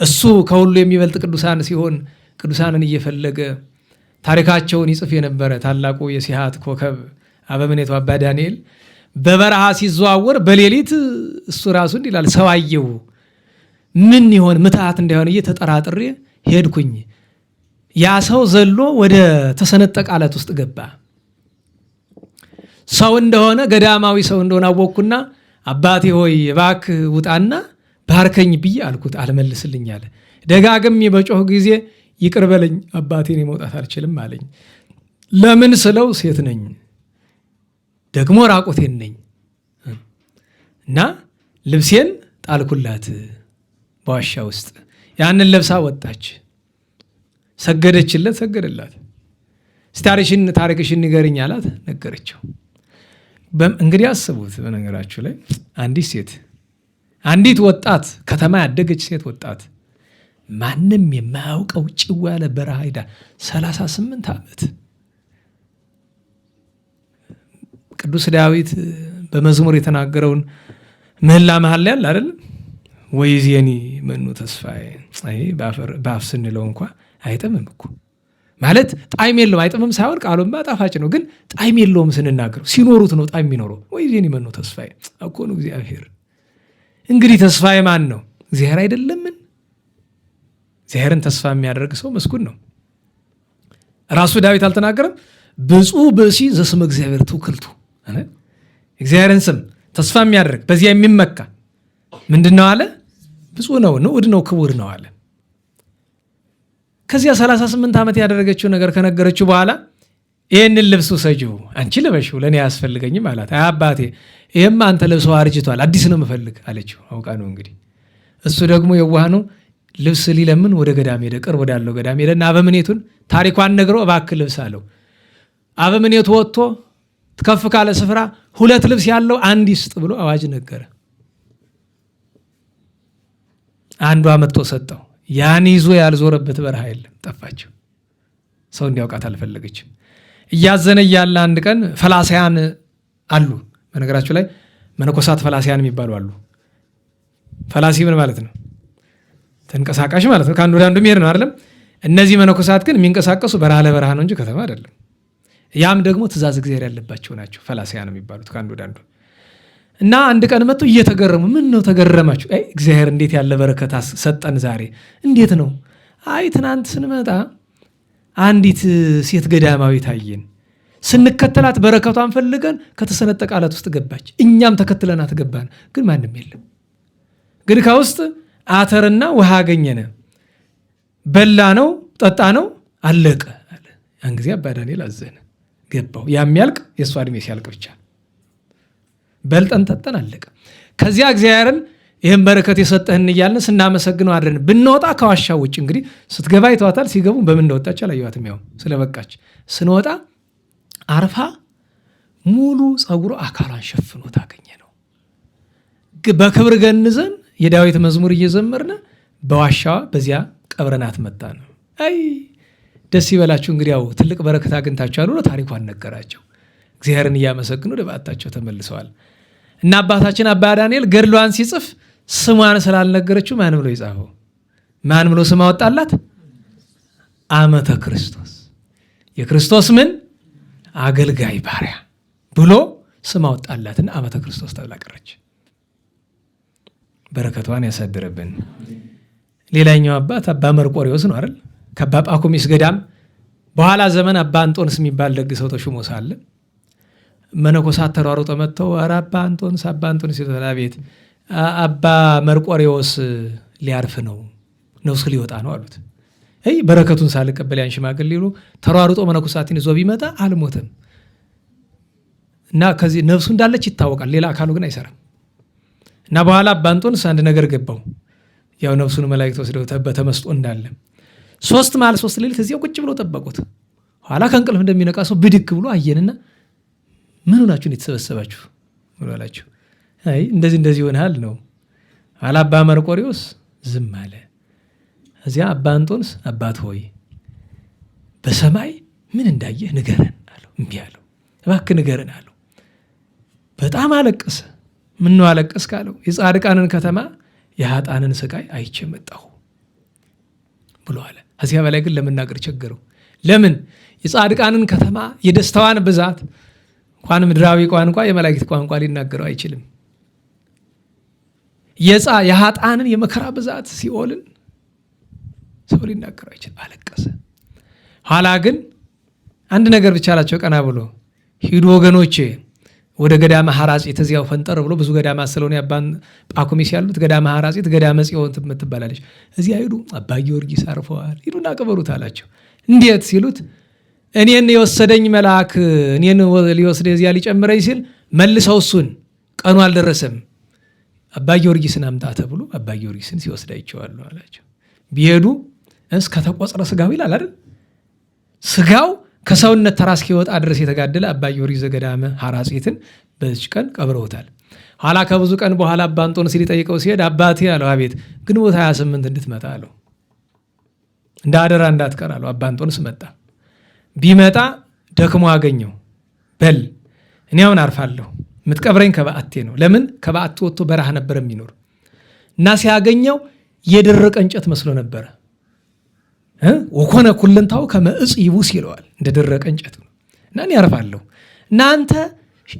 እሱ ከሁሉ የሚበልጥ ቅዱሳን ሲሆን ቅዱሳንን እየፈለገ ታሪካቸውን ይጽፍ የነበረ ታላቁ የሲሃት ኮከብ አበምኔቱ አባ ዳንኤል በበረሃ ሲዘዋወር በሌሊት እሱ ራሱ እንዲላል ሰው አየሁ፣ ምን ይሆን ምትሃት እንዳይሆን እየተጠራጥሬ ሄድኩኝ። ያ ሰው ዘሎ ወደ ተሰነጠቀ አለት ውስጥ ገባ። ሰው እንደሆነ ገዳማዊ ሰው እንደሆነ አወቅኩና አባቴ ሆይ እባክህ ውጣና ባርከኝ ብዬ አልኩት፣ አልመልስልኝ አለ። ደጋግሜ በጮህ ጊዜ ይቅር በለኝ አባቴ፣ እኔ መውጣት አልችልም አለኝ። ለምን ስለው ሴት ነኝ ደግሞ ራቆቴን ነኝ እና ልብሴን ጣልኩላት በዋሻ ውስጥ። ያንን ለብሳ ወጣች፣ ሰገደችለት፣ ሰገደላት። ታሪክሽን ንገሪኝ አላት፣ ነገረችው። እንግዲህ አስቡት፣ በነገራችሁ ላይ አንዲት ወጣት ከተማ ያደገች ሴት ወጣት ማንም የማያውቀው ጭው ያለ በረሃ ሄዳ 38 ዓመት። ቅዱስ ዳዊት በመዝሙር የተናገረውን ምህላ መሀል ላይ ያለ አይደል? ወይዜኒ መኑ ተስፋዬ። በአፍ ስንለው እንኳ አይጥምም እኮ ማለት ጣዕም የለውም። አይጥምም ሳይሆን ቃሉማ ጣፋጭ ነው፣ ግን ጣዕም የለውም ስንናገረው። ሲኖሩት ነው ጣዕም የሚኖረው። ወይዜኒ መኑ ተስፋዬ እኮ ነው እግዚአብሔር። እንግዲህ ተስፋዬ ማን ነው? እግዚአብሔር አይደለምን? እግዚአብሔርን ተስፋ የሚያደርግ ሰው መስጉን ነው። ራሱ ዳዊት አልተናገረም? ብፁዕ ብእሲ ዘስመ እግዚአብሔር ትውክልቱ። እግዚአብሔርን ስም ተስፋ የሚያደርግ በዚያ የሚመካ ምንድን ነው አለ? ብፁዕ ነው፣ ንዑድ ነው፣ ክቡር ነው አለ። ከዚያ 38 ዓመት ያደረገችው ነገር ከነገረችው በኋላ ይህንን ልብስ ውሰጂው፣ አንቺ ልበሽው፣ ለእኔ አያስፈልገኝም አላት። አይ አባቴ፣ ይህም አንተ ለብሰው አርጅቷል፣ አዲስ ነው የምፈልግ አለችው። አውቃ ነው እንግዲህ። እሱ ደግሞ የዋህ ነው። ልብስ ሊለምን ወደ ገዳም ሄደ፣ ቅርብ ወዳለው ገዳም ሄደና አበምኔቱን ታሪኳን ነግሮ እባክህ ልብስ አለው። አበምኔቱ ወጥቶ ከፍ ካለ ስፍራ 2 ልብስ ያለው አንድ ይስጥ ብሎ አዋጅ ነገረ። አንዷ መጥቶ ሰጠው። ያን ይዞ ያልዞረበት በረሃ የለም፣ ጠፋቸው። ሰው እንዲያውቃት አልፈለገችም። እያዘነ እያለ አንድ ቀን ፈላሲያን አሉ። በነገራችሁ ላይ መነኮሳት ፈላሲያን የሚባሉ አሉ። ፈላሲ ምን ማለት ነው? ተንቀሳቃሽ ማለት ነው። ከአንዱ ወደ አንዱ የሚሄድ ነው አይደለም? እነዚህ መነኮሳት ግን የሚንቀሳቀሱ በረሃ ለበረሃ ነው እንጂ ከተማ አይደለም። ያም ደግሞ ትእዛዝ እግዚአብሔር ያለባቸው ናቸው ፈላሲያን የሚባሉት፣ ከአንዱ ወደ አንዱ። እና አንድ ቀን መጥቶ እየተገረሙ፣ ምን ነው ተገረማችሁ? እግዚአብሔር እንዴት ያለ በረከት ሰጠን ዛሬ። እንዴት ነው? አይ ትናንት ስንመጣ አንዲት ሴት ገዳማዊ ታየን፣ ስንከተላት በረከቷን ፈልገን ከተሰነጠቀ አለት ውስጥ ገባች። እኛም ተከትለናት ገባን፣ ግን ማንም የለም። ግን ከውስጥ አተርና ውሃ አገኘነ፣ በላ ነው ጠጣ ነው አለቀ አለ። ያን ጊዜ አባ ዳንኤል አዘነ፣ ገባው። የሚያልቅ የእሷ ዕድሜ ሲያልቅ ብቻ በልጠን ጠጠን አለቀ። ከዚያ እግዚአብሔርን ይህን በረከት የሰጠህን እያልን ስናመሰግነው አድረን ብንወጣ ከዋሻው ውጭ እንግዲህ ስትገባ ይተዋታል። ሲገቡ በምን እንደወጣች አላየኋትም። ያው ስለበቃች ስንወጣ አርፋ ሙሉ ጸጉሩ አካሏን ሸፍኖ ታገኘ ነው። በክብር ገንዘን የዳዊት መዝሙር እየዘመርነ በዋሻዋ በዚያ ቀብረናት መጣ ነው። አይ ደስ ይበላችሁ እንግዲህ ያው ትልቅ በረከት አግኝታችኋል ብሎ ታሪኳን ነገራቸው። እግዚአብሔርን እያመሰግኑ ወደ በዓታቸው ተመልሰዋል። እና አባታችን አባ ዳንኤል ገድሏን ሲጽፍ ስሟን ስላልነገረችው ማን ብሎ ይጻፈው? ማን ብሎ ስም አወጣላት? አመተ ክርስቶስ፣ የክርስቶስ ምን አገልጋይ ባሪያ ብሎ ስም አወጣላትና አመተ ክርስቶስ ተብላ ቀረች። በረከቷን ያሳድርብን። ሌላኛው አባት አባ መርቆሬዎስ ነው አይደል? ከአባ ጳኩሚስ ገዳም በኋላ ዘመን አባ አንጦንስ የሚባል ደግ ሰው ተሹሞ ሳለ መነኮሳት ተሯሩጦ መጥተው ኧረ አባ አንጦንስ ይሉታል። አቤት አባ መርቆሬዎስ ሊያርፍ ነው፣ ነፍሱ ሊወጣ ነው አሉት። በረከቱን ሳልቀበል ያን ሽማግሌ ሊሉ ተሯሩጦ መነኮሳትን ይዞ ቢመጣ አልሞተም እና ከዚህ ነፍሱ እንዳለች ይታወቃል፣ ሌላ አካሉ ግን አይሰራም። እና በኋላ አባ አንጦንስ አንድ ነገር ገባው። ያው ነፍሱን መላእክት ወስደው በተመስጦ እንዳለ 3 መዓልት 3 ሌሊት እዚያው ቁጭ ብሎ ጠበቁት። ኋላ ከእንቅልፍ እንደሚነቃ ሰው ብድግ ብሎ አየንና ምን ሆናችሁ የተሰበሰባችሁ ብሎ አላቸው። አይ እንደዚህ ይሆናል ነው። ኋላ አባ መርቆሬዎስ ዝም አለ። እዚያ አባ አንጦንስ አባት ሆይ በሰማይ ምን እንዳየህ ንገረን አለው። እምቢ አለው። እባክህ ንገረን አለው። በጣም አለቀሰ። ምን ነው አለቀስክ አለው። የጻድቃንን ከተማ የኃጥአንን ስቃይ አይቼ መጣሁ ብሎ አለ። ከዚያ በላይ ግን ለመናገር ቸገረው። ለምን? የጻድቃንን ከተማ የደስታዋን ብዛት እንኳን ምድራዊ ቋንቋ የመላእክት ቋንቋ ሊናገረው አይችልም። የኃጥአንን የመከራ ብዛት ሲኦልን ሰው ሊናገረው አይችልም። አለቀሰ። ኋላ ግን አንድ ነገር ብቻ አላቸው። ቀና ብሎ ሂዱ ወገኖቼ ወደ ገዳመ ሐራጺት፣ እዚያው ፈንጠር ብሎ ብዙ ገዳማት ስለሆነ ያባን ጳኩሚስ ያሉት ገዳመ ሐራጺት ገዳመ ጽዮን ትምትባላለች። እዚያ ሂዱ፣ አባ ጊዮርጊስ አርፈዋል፣ ሂዱና ቅበሩት አላቸው። እንዴት ሲሉት እኔን የወሰደኝ መልአክ እኔን ሊወስድ እዚያ ሊጨምረኝ ሲል መልሰው እሱን ቀኑ አልደረሰም አባ ጊዮርጊስን አምጣ ተብሎ አባ ጊዮርጊስን ሲወስድ አይቼዋለሁ አላቸው። ቢሄዱ እስከ ተቆጽረ ስጋው ይላል አይደል? ስጋው ከሰውነት ተራ እስኪወጣ ድረስ የተጋደለ አባ ጊዮርጊስ ዘገዳመ ሐራጺትን በዚች ቀን ቀብረውታል። ኋላ ከብዙ ቀን በኋላ አባ አንጦንስ ሊጠይቀው ሲሄድ አባቴ አለው። አቤት ግንቦት 28 እንድትመጣ አለው። እንደ አደራ እንዳትቀር አለው። አባ አንጦንስ መጣ። ቢመጣ ደክሞ አገኘው። በል እኔ አሁን አርፋለሁ፣ የምትቀብረኝ ከበዓቴ ነው። ለምን? ከበዓቱ ወጥቶ በረሃ ነበር የሚኖር እና ሲያገኘው የደረቀ እንጨት መስሎ ነበረ። ወኮነ ኩለንታው ከመ ዕፅ ይቡስ ይለዋል። እንደደረቀ እንጨት ነው እና እኔ አርፋለሁ። እናንተ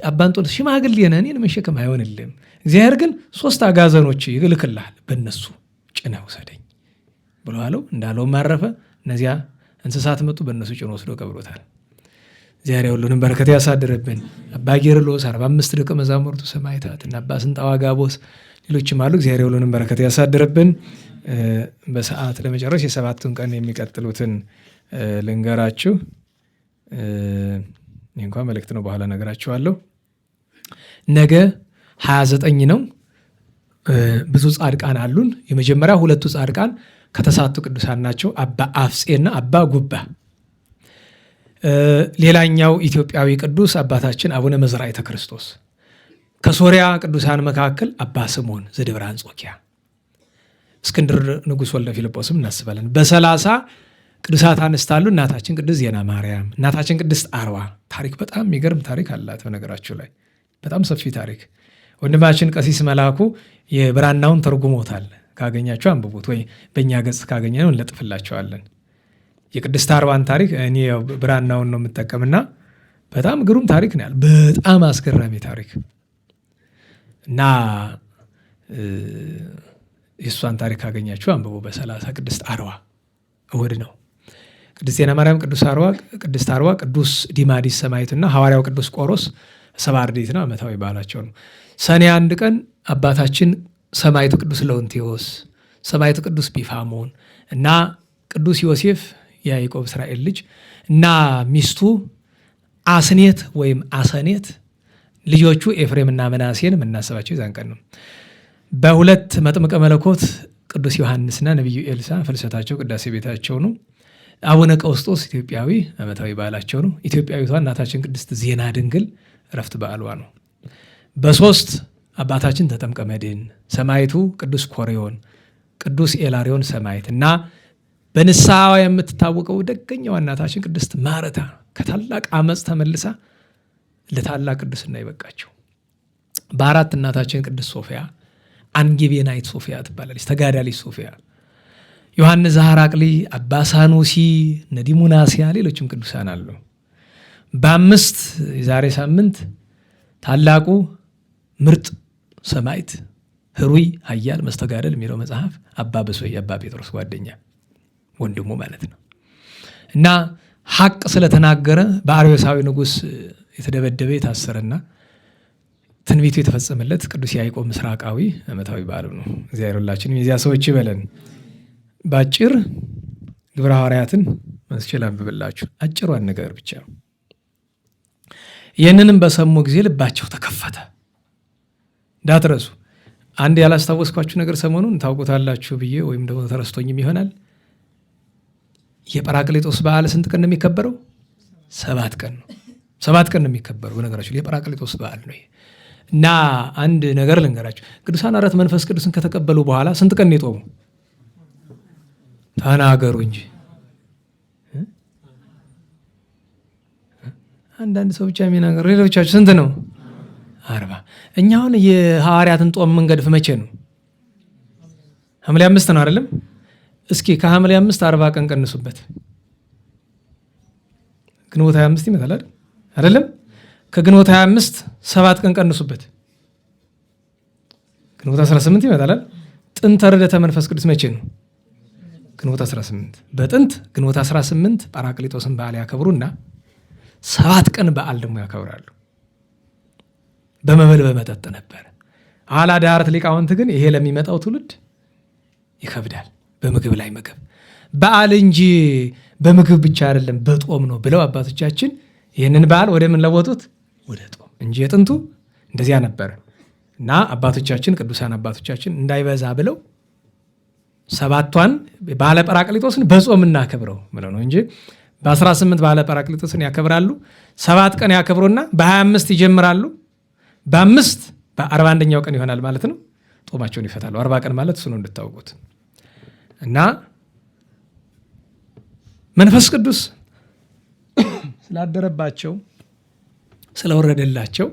አባ አንጦንስ ሽማግሌ ነህ፣ እኔን መሸከም አይሆንልህም። እግዚአብሔር ግን 3 አጋዘኖች ይልክልሃል፣ በእነሱ ጭነህ ውሰደኝ ብሎ አለው። እንዳለውም አረፈ። እነዚያ እንስሳት መጡ፣ በእነሱ ጭኖ ወስዶ ቀብሮታል። እግዚአብሔር ሁሉንም በረከት ያሳድርብን። አባ ጌርሎስ 45 ደቀ መዛሙርቱ ሰማዕታት እና አባ ስንጣዋ ጋቦስ ሌሎችም አሉ። እግዚአብሔር ሁሉንም በረከት ያሳድርብን። በሰዓት ለመጨረስ የ7ቱን ቀን የሚቀጥሉትን ልንገራችሁ። ይህ እንኳን መልእክት ነው፣ በኋላ ነገራችኋለሁ። ነገ 29 ነው። ብዙ ጻድቃን አሉን። የመጀመሪያ 2ቱ ጻድቃን ከተሳቱ ቅዱሳን ናቸው፣ አባ አፍጼና አባ ጉባ። ሌላኛው ኢትዮጵያዊ ቅዱስ አባታችን አቡነ መዝራዕተ ክርስቶስ። ከሶሪያ ቅዱሳን መካከል አባ ስምዖን ዘደብረ አንጾኪያ፣ እስክንድር ንጉሥ ወልደ ፊልጶስም እናስባለን። በ30 ቅዱሳት አንስት አሉ። እናታችን ቅድስት ዜና ማርያም፣ እናታችን ቅድስት አርዋ። ታሪክ በጣም የሚገርም ታሪክ አላት። በነገራችሁ ላይ በጣም ሰፊ ታሪክ። ወንድማችን ቀሲስ መላኩ የብራናውን ተርጉሞታል። ካገኛችሁ አንብቡት፣ ወይ በእኛ ገጽ ካገኘ ነው እንለጥፍላቸዋለን። የቅድስት አርዋን ታሪክ እኔ ብራናውን ነው የምጠቀምና በጣም ግሩም ታሪክ ነው ያለ፣ በጣም አስገራሚ ታሪክ እና የእሷን ታሪክ ካገኛችሁ አንብቡ። በ30 ቅድስት አርዋ እሑድ ነው። ቅድስት ዜና ማርያም፣ ቅድስት አርዋ፣ ቅዱስ ዲማዲስ ሰማዕትና ሐዋርያው ቅዱስ ቆሮስ ሰብዓ አርድእት ነው፣ ዓመታዊ በዓላቸው ነው። ሰኔ 1 ቀን አባታችን ሰማዕቱ ቅዱስ ለውንቴዎስ፣ ሰማዕቱ ቅዱስ ቢፋሞን እና ቅዱስ ዮሴፍ የያዕቆብ እስራኤል ልጅ እና ሚስቱ አስኔት ወይም አሰኔት፣ ልጆቹ ኤፍሬምና መናሴን የምናስባቸው የዛን ቀን ነው። በ2 መጥምቀ መለኮት ቅዱስ ዮሐንስና ነቢዩ ኤልሳ ፍልሰታቸው ቅዳሴ ቤታቸው ነው። አቡነ ቀውስጦስ ኢትዮጵያዊ ዓመታዊ በዓላቸው ነው። ኢትዮጵያዊቷ እናታችን ቅድስት ዜና ድንግል እረፍት በዓሏ ነው። በ3 አባታችን ተጠምቀ መድኅን፣ ሰማዕቱ ቅዱስ ኮሬዮን፣ ቅዱስ ኤላሪዮን ሰማዕት እና በንስሐ የምትታወቀው ደገኛዋ እናታችን ቅድስት ማርታ ከታላቅ አመፅ ተመልሳ ለታላቅ ቅድስና ይበቃቸው። በ4 እናታችን ቅድስት ሶፊያ፣ አንጌቤናይት ሶፊያ ትባላለች፣ ተጋዳሊት ሶፊያ፣ ዮሐንስ ዘሐራቅሊ፣ አባ ሳኑሲ፣ ነዲሙናሲያ፣ ሌሎችም ቅዱሳን አሉ። በ5 የዛሬ ሳምንት ታላቁ ምርጥ ሰማዕት ህሩይ ኃያል መስተጋደል የሚለው መጽሐፍ አባ በሶይ አባ ጴጥሮስ ጓደኛ ወንድሙ ማለት ነው እና ሐቅ ስለተናገረ በአርዮሳዊ ንጉሥ የተደበደበ የታሰረና ትንቢቱ የተፈጸመለት ቅዱስ ያዕቆብ ምስራቃዊ ዓመታዊ በዓሉ ነው። እግዚአብሔር ሁላችንም የዚያ ሰዎች ይበለን። በአጭር ግብረ ሐዋርያትን መስችል አንብብላችሁ አጭሯን ነገር ብቻ። ይህንንም በሰሙ ጊዜ ልባቸው ተከፈተ። እንዳትረሱ አንድ ያላስታወስኳችሁ ነገር ሰሞኑን ታውቁታላችሁ ብዬ ወይም ደግሞ ተረስቶኝም ይሆናል። የጰራቅሊጦስ በዓል ስንት ቀን ነው የሚከበረው? 7 ቀን ነው። 7 ቀን ነው የሚከበረው። በነገራችሁ የጰራቅሊጦስ በዓል ነው። እና አንድ ነገር ልንገራችሁ። ቅዱሳን አራት መንፈስ ቅዱስን ከተቀበሉ በኋላ ስንት ቀን ነው የጦሙ? ተናገሩ እንጂ አንዳንድ ሰው ብቻ የሚናገሩ፣ ሌሎቻችሁ ስንት ነው? 40። እኛ አሁን የሐዋርያትን ጦም መንገድፍ መቼ ነው? ሐምሌ 5 ነው አይደለም? እስኪ ከሐምሌ 5 40 ቀን ቀንሱበት። ግንቦት 25 ይመጣል አይደለም? ከግንቦት 25 7 ቀን ቀንሱበት። ግንቦት 18 ይመጣል። ጥንተ ርደተ መንፈስ ቅዱስ መቼ ነው? ግንቦት 18። በጥንት ግንቦት 18 ጰራቅሊጦስን በዓል ያከብሩና 7 ቀን በዓል ደግሞ ያከብራሉ። በመብል በመጠጥ ነበር። ኋላ ዳርት ሊቃውንት ግን ይሄ ለሚመጣው ትውልድ ይከብዳል፣ በምግብ ላይ ምግብ በዓል እንጂ በምግብ ብቻ አይደለም በጦም ነው ብለው አባቶቻችን ይህንን በዓል ወደ ምን ለወጡት? ወደ ጦም እንጂ የጥንቱ እንደዚያ ነበረ። እና አባቶቻችን ቅዱሳን አባቶቻችን እንዳይበዛ ብለው 7ቷን በዓለ ጰራቅሊጦስን በጾም እናከብረው ብለው ነው እንጂ በ18 በዓለ ጰራቅሊጦስን ያከብራሉ። 7 ቀን ያከብሩና በ25 ይጀምራሉ። በ5 በ41ኛው ቀን ይሆናል ማለት ነው። ጦማቸውን ይፈታሉ። 40 ቀን ማለት እሱ ነው እንድታውቁት። እና መንፈስ ቅዱስ ስላደረባቸው ስለወረደላቸው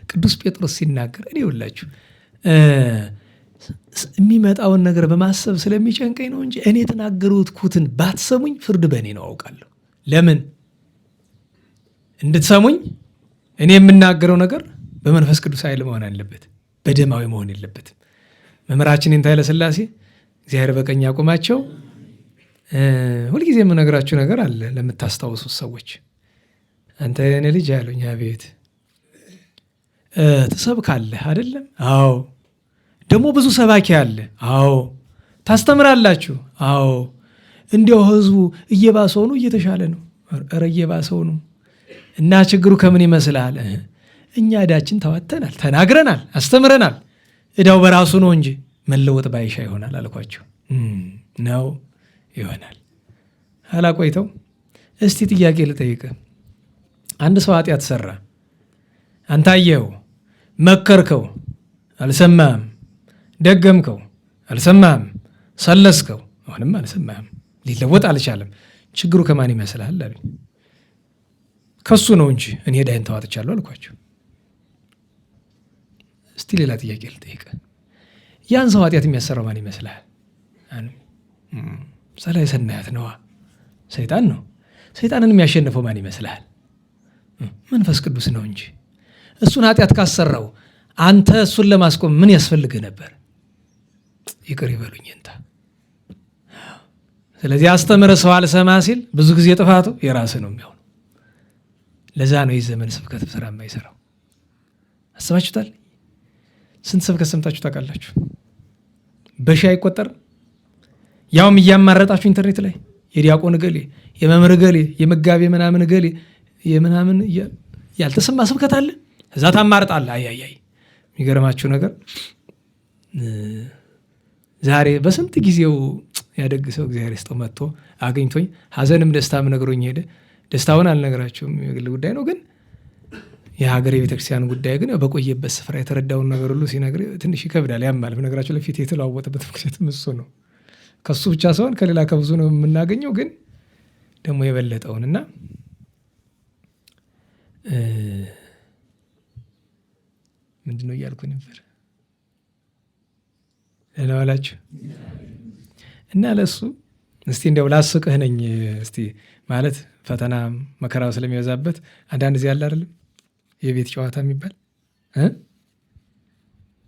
ቅዱስ ጴጥሮስ ሲናገር እኔ ሁላችሁ የሚመጣውን ነገር በማሰብ ስለሚጨንቀኝ ነው እንጂ እኔ የተናገሩትን ባትሰሙኝ ፍርድ በእኔ ነው አውቃለሁ። ለምን እንድትሰሙኝ እኔ የምናገረው ነገር በመንፈስ ቅዱስ ኃይል መሆን አለበት፣ በደማዊ መሆን የለበትም። መምህራችን የንታ ኃይለ ሥላሴ እግዚአብሔር በቀኝ ያቁማቸው ሁልጊዜ የምነግራችሁ ነገር አለ ለምታስታውሱት ሰዎች። አንተ የኔ ልጅ ያሉኝ፣ አቤት። ትሰብካለህ አይደለም? አዎ። ደግሞ ብዙ ሰባኪ አለ? አዎ። ታስተምራላችሁ? አዎ። እንዲያው ህዝቡ እየባሰው ነው እየተሻለ ነው? ኧረ እየባሰው ነው። እና ችግሩ ከምን ይመስላል? እኛ ዕዳችን ተዋተናል፣ ተናግረናል፣ አስተምረናል። ዕዳው በራሱ ነው እንጂ መለወጥ ባይሻ ይሆናል አልኳቸው። ነው ይሆናል። አላቆይተው እስቲ ጥያቄ ልጠይቅ። አንድ ሰው ኃጢአት ሰራ፣ አንተ አየኸው፣ መከርከው፣ አልሰማህም፣ ደገምከው፣ አልሰማህም፣ ሰለስከው፣ አሁንም አልሰማህም፣ ሊለወጥ አልቻለም። ችግሩ ከማን ይመስልሃል አሉኝ። ከሱ ነው እንጂ እኔ ዕዳዬን ተዋጥቻለሁ አልኳቸው። እስቲ ሌላ ጥያቄ ልጠይቅ። ያን ሰው ኃጢአት የሚያሰራው ማን ይመስልሃል? ጸላይ ሰናያት ነዋ፣ ሰይጣን ነው። ሰይጣንን የሚያሸንፈው ማን ይመስልሃል? መንፈስ ቅዱስ ነው እንጂ። እሱን ኃጢአት ካሰራው አንተ እሱን ለማስቆም ምን ያስፈልግህ ነበር? ይቅር ይበሉኝ እንታ። ስለዚህ አስተምረ ሰው አልሰማ ሲል ብዙ ጊዜ ጥፋቱ የራስህ ነው የሚሆነው። ለዛ ነው የዘመን ስብከት ስራ የማይሰራው። አስባችሁታል? ስንት ስብከት ሰምታችሁ ታውቃላችሁ? በሺህ አይቆጠርም። ያውም እያማረጣችሁ ኢንተርኔት ላይ የዲያቆን ገሌ፣ የመምህር ገሌ፣ የመጋቤ ምናምን ገሌ የምናምን ያልተሰማ ስብከት አለ። እዛ ታማርጣለህ። አይ የሚገርማችሁ ነገር ዛሬ በስንት ጊዜው ያደግሰው እግዚአብሔር ይስጠው መጥቶ አግኝቶኝ ሐዘንም ደስታም ነግሮኝ ሄደ። ደስታውን አልነግራችሁም፣ የግል ጉዳይ ነው። ግን የሀገር የቤተክርስቲያን ጉዳይ ግን በቆየበት ስፍራ የተረዳውን ነገር ሁሉ ሲነግር ትንሽ ይከብዳል፣ ያማል። በነገራችሁ ለፊት የተለዋወጠበት ምክንያትም እሱ ነው። ከሱ ብቻ ሳይሆን ከሌላ ከብዙ ነው የምናገኘው። ግን ደግሞ የበለጠውን እና ምንድን ነው እያልኩ ነበር ለዋላችሁ እና ለሱ እስቲ እንደው ላስቅህ ነኝ እስቲ ማለት ፈተና መከራው ስለሚበዛበት አንዳንድ ጊዜ አለ አይደለም የቤት ጨዋታ የሚባል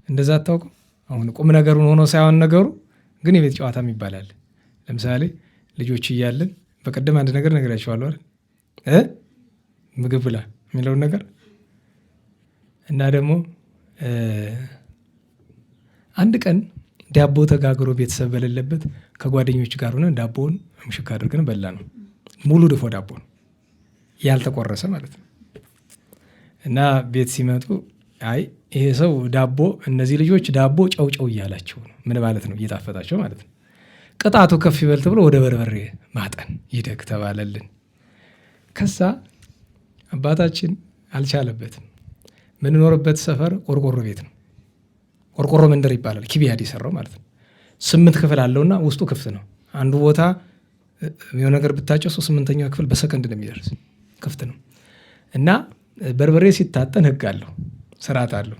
እንደዛ አታውቁም? አሁን ቁም ነገሩን ሆኖ ሳይሆን ነገሩ ግን የቤት ጨዋታ የሚባል አለ። ለምሳሌ ልጆች እያለን በቀደም አንድ ነገር ነግራችኋለሁ አይደል? ምግብ ብላ የሚለውን ነገር እና ደግሞ አንድ ቀን ዳቦ ተጋግሮ ቤተሰብ በሌለበት ከጓደኞች ጋር ሆነን ዳቦውን ምሽክ አድርገን በላ ነው። ሙሉ ድፎ ዳቦ ነው ያልተቆረሰ ማለት ነው። እና ቤት ሲመጡ አይ ይሄ ሰው ዳቦ እነዚህ ልጆች ዳቦ ጨው እያላቸው ነው። ምን ማለት ነው? እየጣፈጣቸው ማለት ነው። ቅጣቱ ከፍ ይበል ተብሎ ወደ በርበሬ ማጠን ይደግ ተባለልን። ከዛ አባታችን አልቻለበትም። ምንኖርበት ሰፈር ቆርቆሮ ቤት ነው። ቆርቆሮ መንደር ይባላል። ኪቢያድ የሰራው ማለት ነው። 8 ክፍል አለውና ውስጡ ክፍት ነው። አንዱ ቦታ የሆነ ነገር ብታጨሱ 8ኛው ክፍል በሰከንድ ነው የሚደርስ። ክፍት ነው እና በርበሬ ሲታጠን ህግ አለው፣ ስርዓት አለው።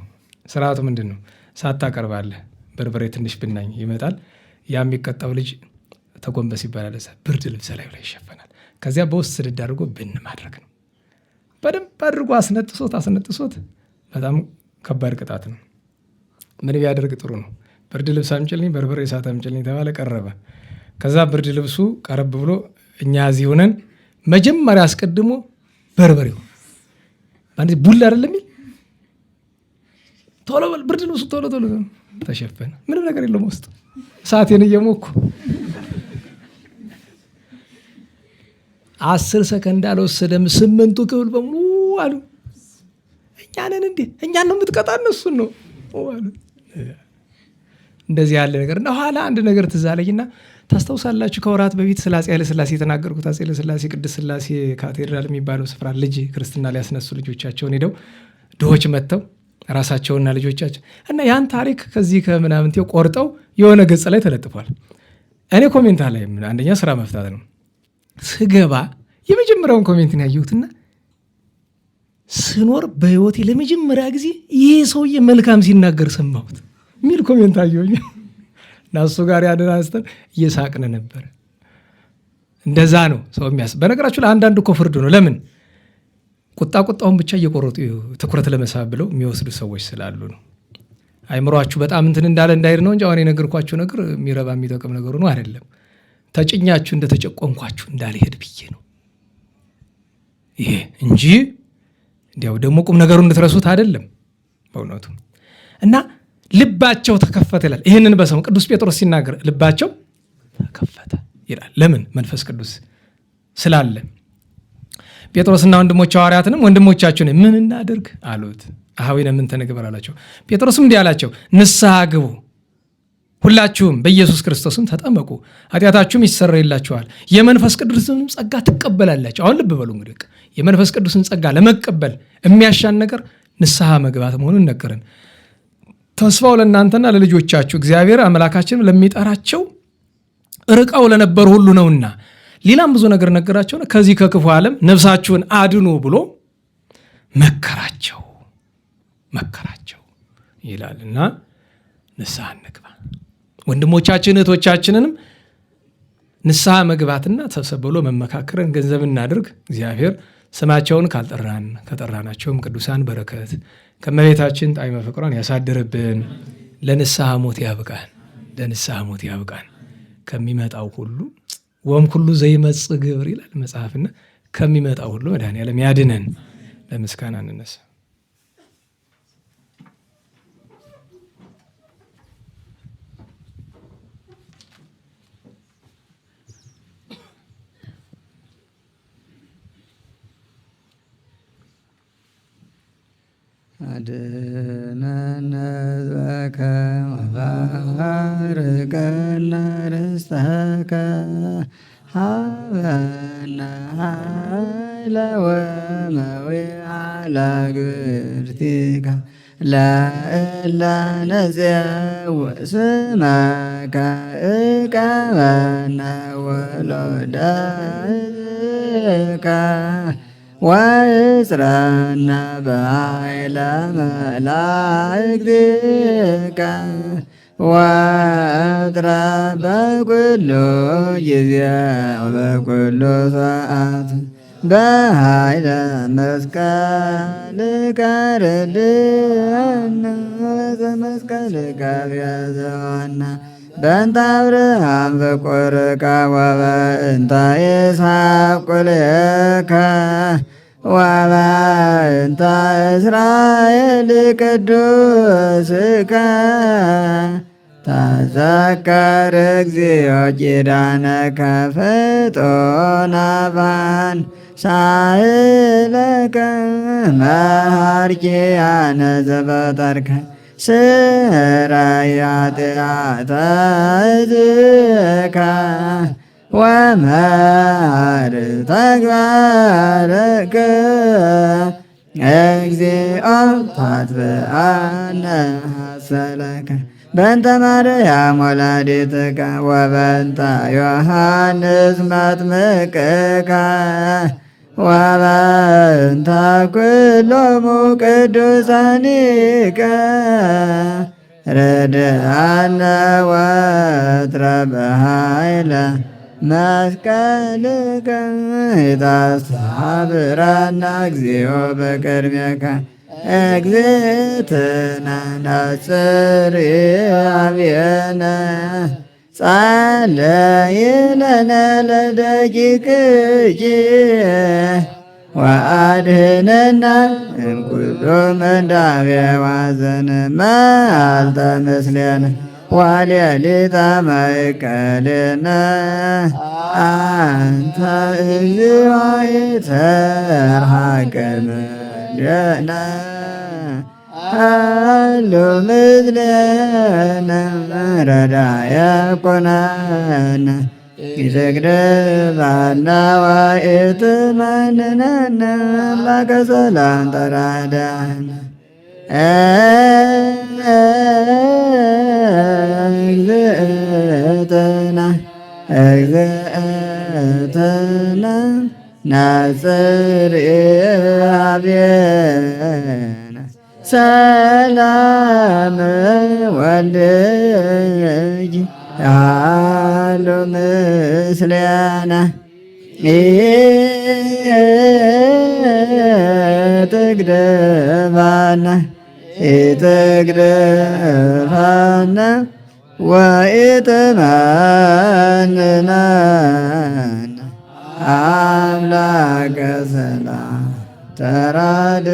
ስርዓቱ ምንድን ነው? ሳታቀርባለህ በርበሬ ትንሽ ብናኝ ይመጣል። ያ የሚቀጣው ልጅ ተጎንበስ ይባላል። ብርድ ልብስ ላይ ይሸፈናል። ከዚያ በውስጥ ስድድ አድርጎ ብን ማድረግ ነው። በደንብ አድርጎ አስነጥሶት በጣም ከባድ ቅጣት ነው። ምን ቢያደርግ ጥሩ ነው? ብርድ ልብስ አምጪልኝ፣ በርበሬ እሳት አምጪልኝ ተባለ። ቀረበ። ከዛ ብርድ ልብሱ ቀረብ ብሎ እኛ እዚህ ሆነን መጀመሪያ አስቀድሞ በርበሬው አንዴ ቡላ አይደለም የሚል ቶሎ ብርድ ልብሱ ቶሎ ተሸፈነ። ምንም ነገር የለውም ውስጥ። እሳቴን እየሞኩ 10 ሰከንድ አልወሰደም። 8ቱ ክፍል በሙሉ አሉ እኛንን እንዴ እኛን ነው የምትቀጣ እነሱን ነው አሉ። እንደዚህ ያለ ነገር እና ኋላ አንድ ነገር ትዝ አለኝና ታስታውሳላችሁ? ከወራት በፊት ስለ አፄ ኃይለሥላሴ የተናገርኩት አፄ ኃይለሥላሴ ቅድስት ሥላሴ ካቴድራል የሚባለው ስፍራ ልጅ ክርስትና ሊያስነሱ ልጆቻቸውን ሄደው ድሆች መጥተው ራሳቸውና ልጆቻቸው እና ያን ታሪክ ከዚህ ከምናምን ቆርጠው የሆነ ገጽ ላይ ተለጥፏል። እኔ ኮሜንት ላይ አንደኛ ስራ መፍታት ነው ስገባ የመጀመሪያውን ኮሜንት ያየሁትና ስኖር በህይወቴ ለመጀመሪያ ጊዜ ይህ ሰውዬ መልካም ሲናገር ሰማሁት የሚል ኮሜንት አየሁኝ። እና እሱ ጋር ያደናስተን እየሳቅን ነበር። እንደዛ ነው ሰው የሚያስብ። በነገራችሁ ለአንዳንድ እኮ ፍርድ ነው። ለምን ቁጣውን ብቻ እየቆረጡ ትኩረት ለመሳብ ብለው የሚወስዱ ሰዎች ስላሉ ነው። አይምሯችሁ በጣም እንትን እንዳለ እንዳይር ነው እንጂ አሁን የነገርኳችሁ ነገር የሚረባ የሚጠቅም ነገሩ ነው አይደለም። ተጭኛችሁ እንደተጨቆንኳችሁ እንዳልሄድ ብዬ ነው ይሄ እንጂ እንዲያው ደግሞ ቁም ነገሩ እንድትረሱት አይደለም በእውነቱ። እና ልባቸው ተከፈተ ይላል። ይህንን በሰሙ ቅዱስ ጴጥሮስ ሲናገር ልባቸው ተከፈተ ይላል። ለምን? መንፈስ ቅዱስ ስላለ። ጴጥሮስና ወንድሞች ሐዋርያትንም ወንድሞቻችሁን ምን እናድርግ አሉት። አኀዊነ ምንተ ንግበር አላቸው። ጴጥሮስም እንዲህ አላቸው፣ ንስሐ ግቡ፣ ሁላችሁም በኢየሱስ ክርስቶስም ተጠመቁ፣ ኃጢአታችሁም ይሰረይላችኋል፣ የመንፈስ ቅዱስንም ጸጋ ትቀበላላችሁ። አሁን ልብ በሉ እንግዲህ የመንፈስ ቅዱስን ጸጋ ለመቀበል የሚያሻን ነገር ንስሐ መግባት መሆኑን ነገረን። ተስፋው ለእናንተና ለልጆቻችሁ እግዚአብሔር አምላካችን ለሚጠራቸው ርቀው ለነበሩ ሁሉ ነውና። ሌላም ብዙ ነገር ነገራቸው። ከዚህ ከክፉ ዓለም ነፍሳችሁን አድኑ ብሎ መከራቸው ይላልና ንስሐ እንግባ። ወንድሞቻችን እህቶቻችንንም ንስሐ መግባትና ተሰብ ብሎ መመካከርን ገንዘብ እናድርግ። እግዚአብሔር ስማቸውን ከጠራናቸውም ቅዱሳን በረከት ከመቤታችን ጣዕመ ፍቅሯን ያሳድርብን። ለንስሐ ሞት ያብቃን። ከሚመጣው ሁሉ ወም ሁሉ ዘይመጽእ ግብር ይላል መጽሐፍና ከሚመጣው ሁሉ መድኃኔዓለም ያድነን። ለምስጋና እንነሳ። አድኅነነ በከ ወባርከነ ርስተከ ሀበነ ኃይለ ወመዊዓ ለግብርቲከ ለእለ ነፄውዕ ስመከ እቀበነ ወሎደ ሕዝብከ ወእጽረነ በኃይለ መላእክቲከ ወእጥረ በኩሉ ጊዜ ወበኩሉ ሰዓት በኃይለ መስቀልከ ርድአነ ወበመስቀልከ ቤዛነ በእንተ አብርሃም ፍቁርከ ወበእንተ ይስሐቅ ቁልኤከ ወበእንተ እስራኤል ቅዱስከ ተዘከር እግዚኦ ኪዳነከ ፍጡናባን ሳህለከ መሃርኪያነ ዘፈጠርከ ስራይ ኃጢአተ ሕዝብከ ወመሃር ተግባርከ እግዚኦ ታጥብአነ ሐሰለከ በእንተ ማርያም ወላዲትከ ወበእንተ ዮሐንስ መጥምቅከ ወበእንተ ኩሎሙ ቅዱሳኒከ ረድአነ ወትረ በኃይለ መስቀልከ ኢታስተብረነ እግዚኦ በቅድሜከ እግዝእትነ ነጽር አብየነ ጸለይ ለነ ለደቂቅኪ ወአድኅነነ እምኩሉ ምንዳቤ ወሐዘን መዓልተ ምስሌነ ወሌሊተ ማእከልነ አንተ እግዚኦ ይትርሐቀነ ለነ ሃሎ ምስሌነ ረዳየ ኮነነ ይትግደባና ወኢትመንነነ አምላከ ሰላም ተራዳነ እግዝእትነ እግዝእትነ ነጽር አብየነ ሰላም ወልድኪ ሃሎ ምስሌነ ኢትግደፋነ ኢትግደፋነ ወኢትመንነነ አምላከ ሰላም ተራድአነ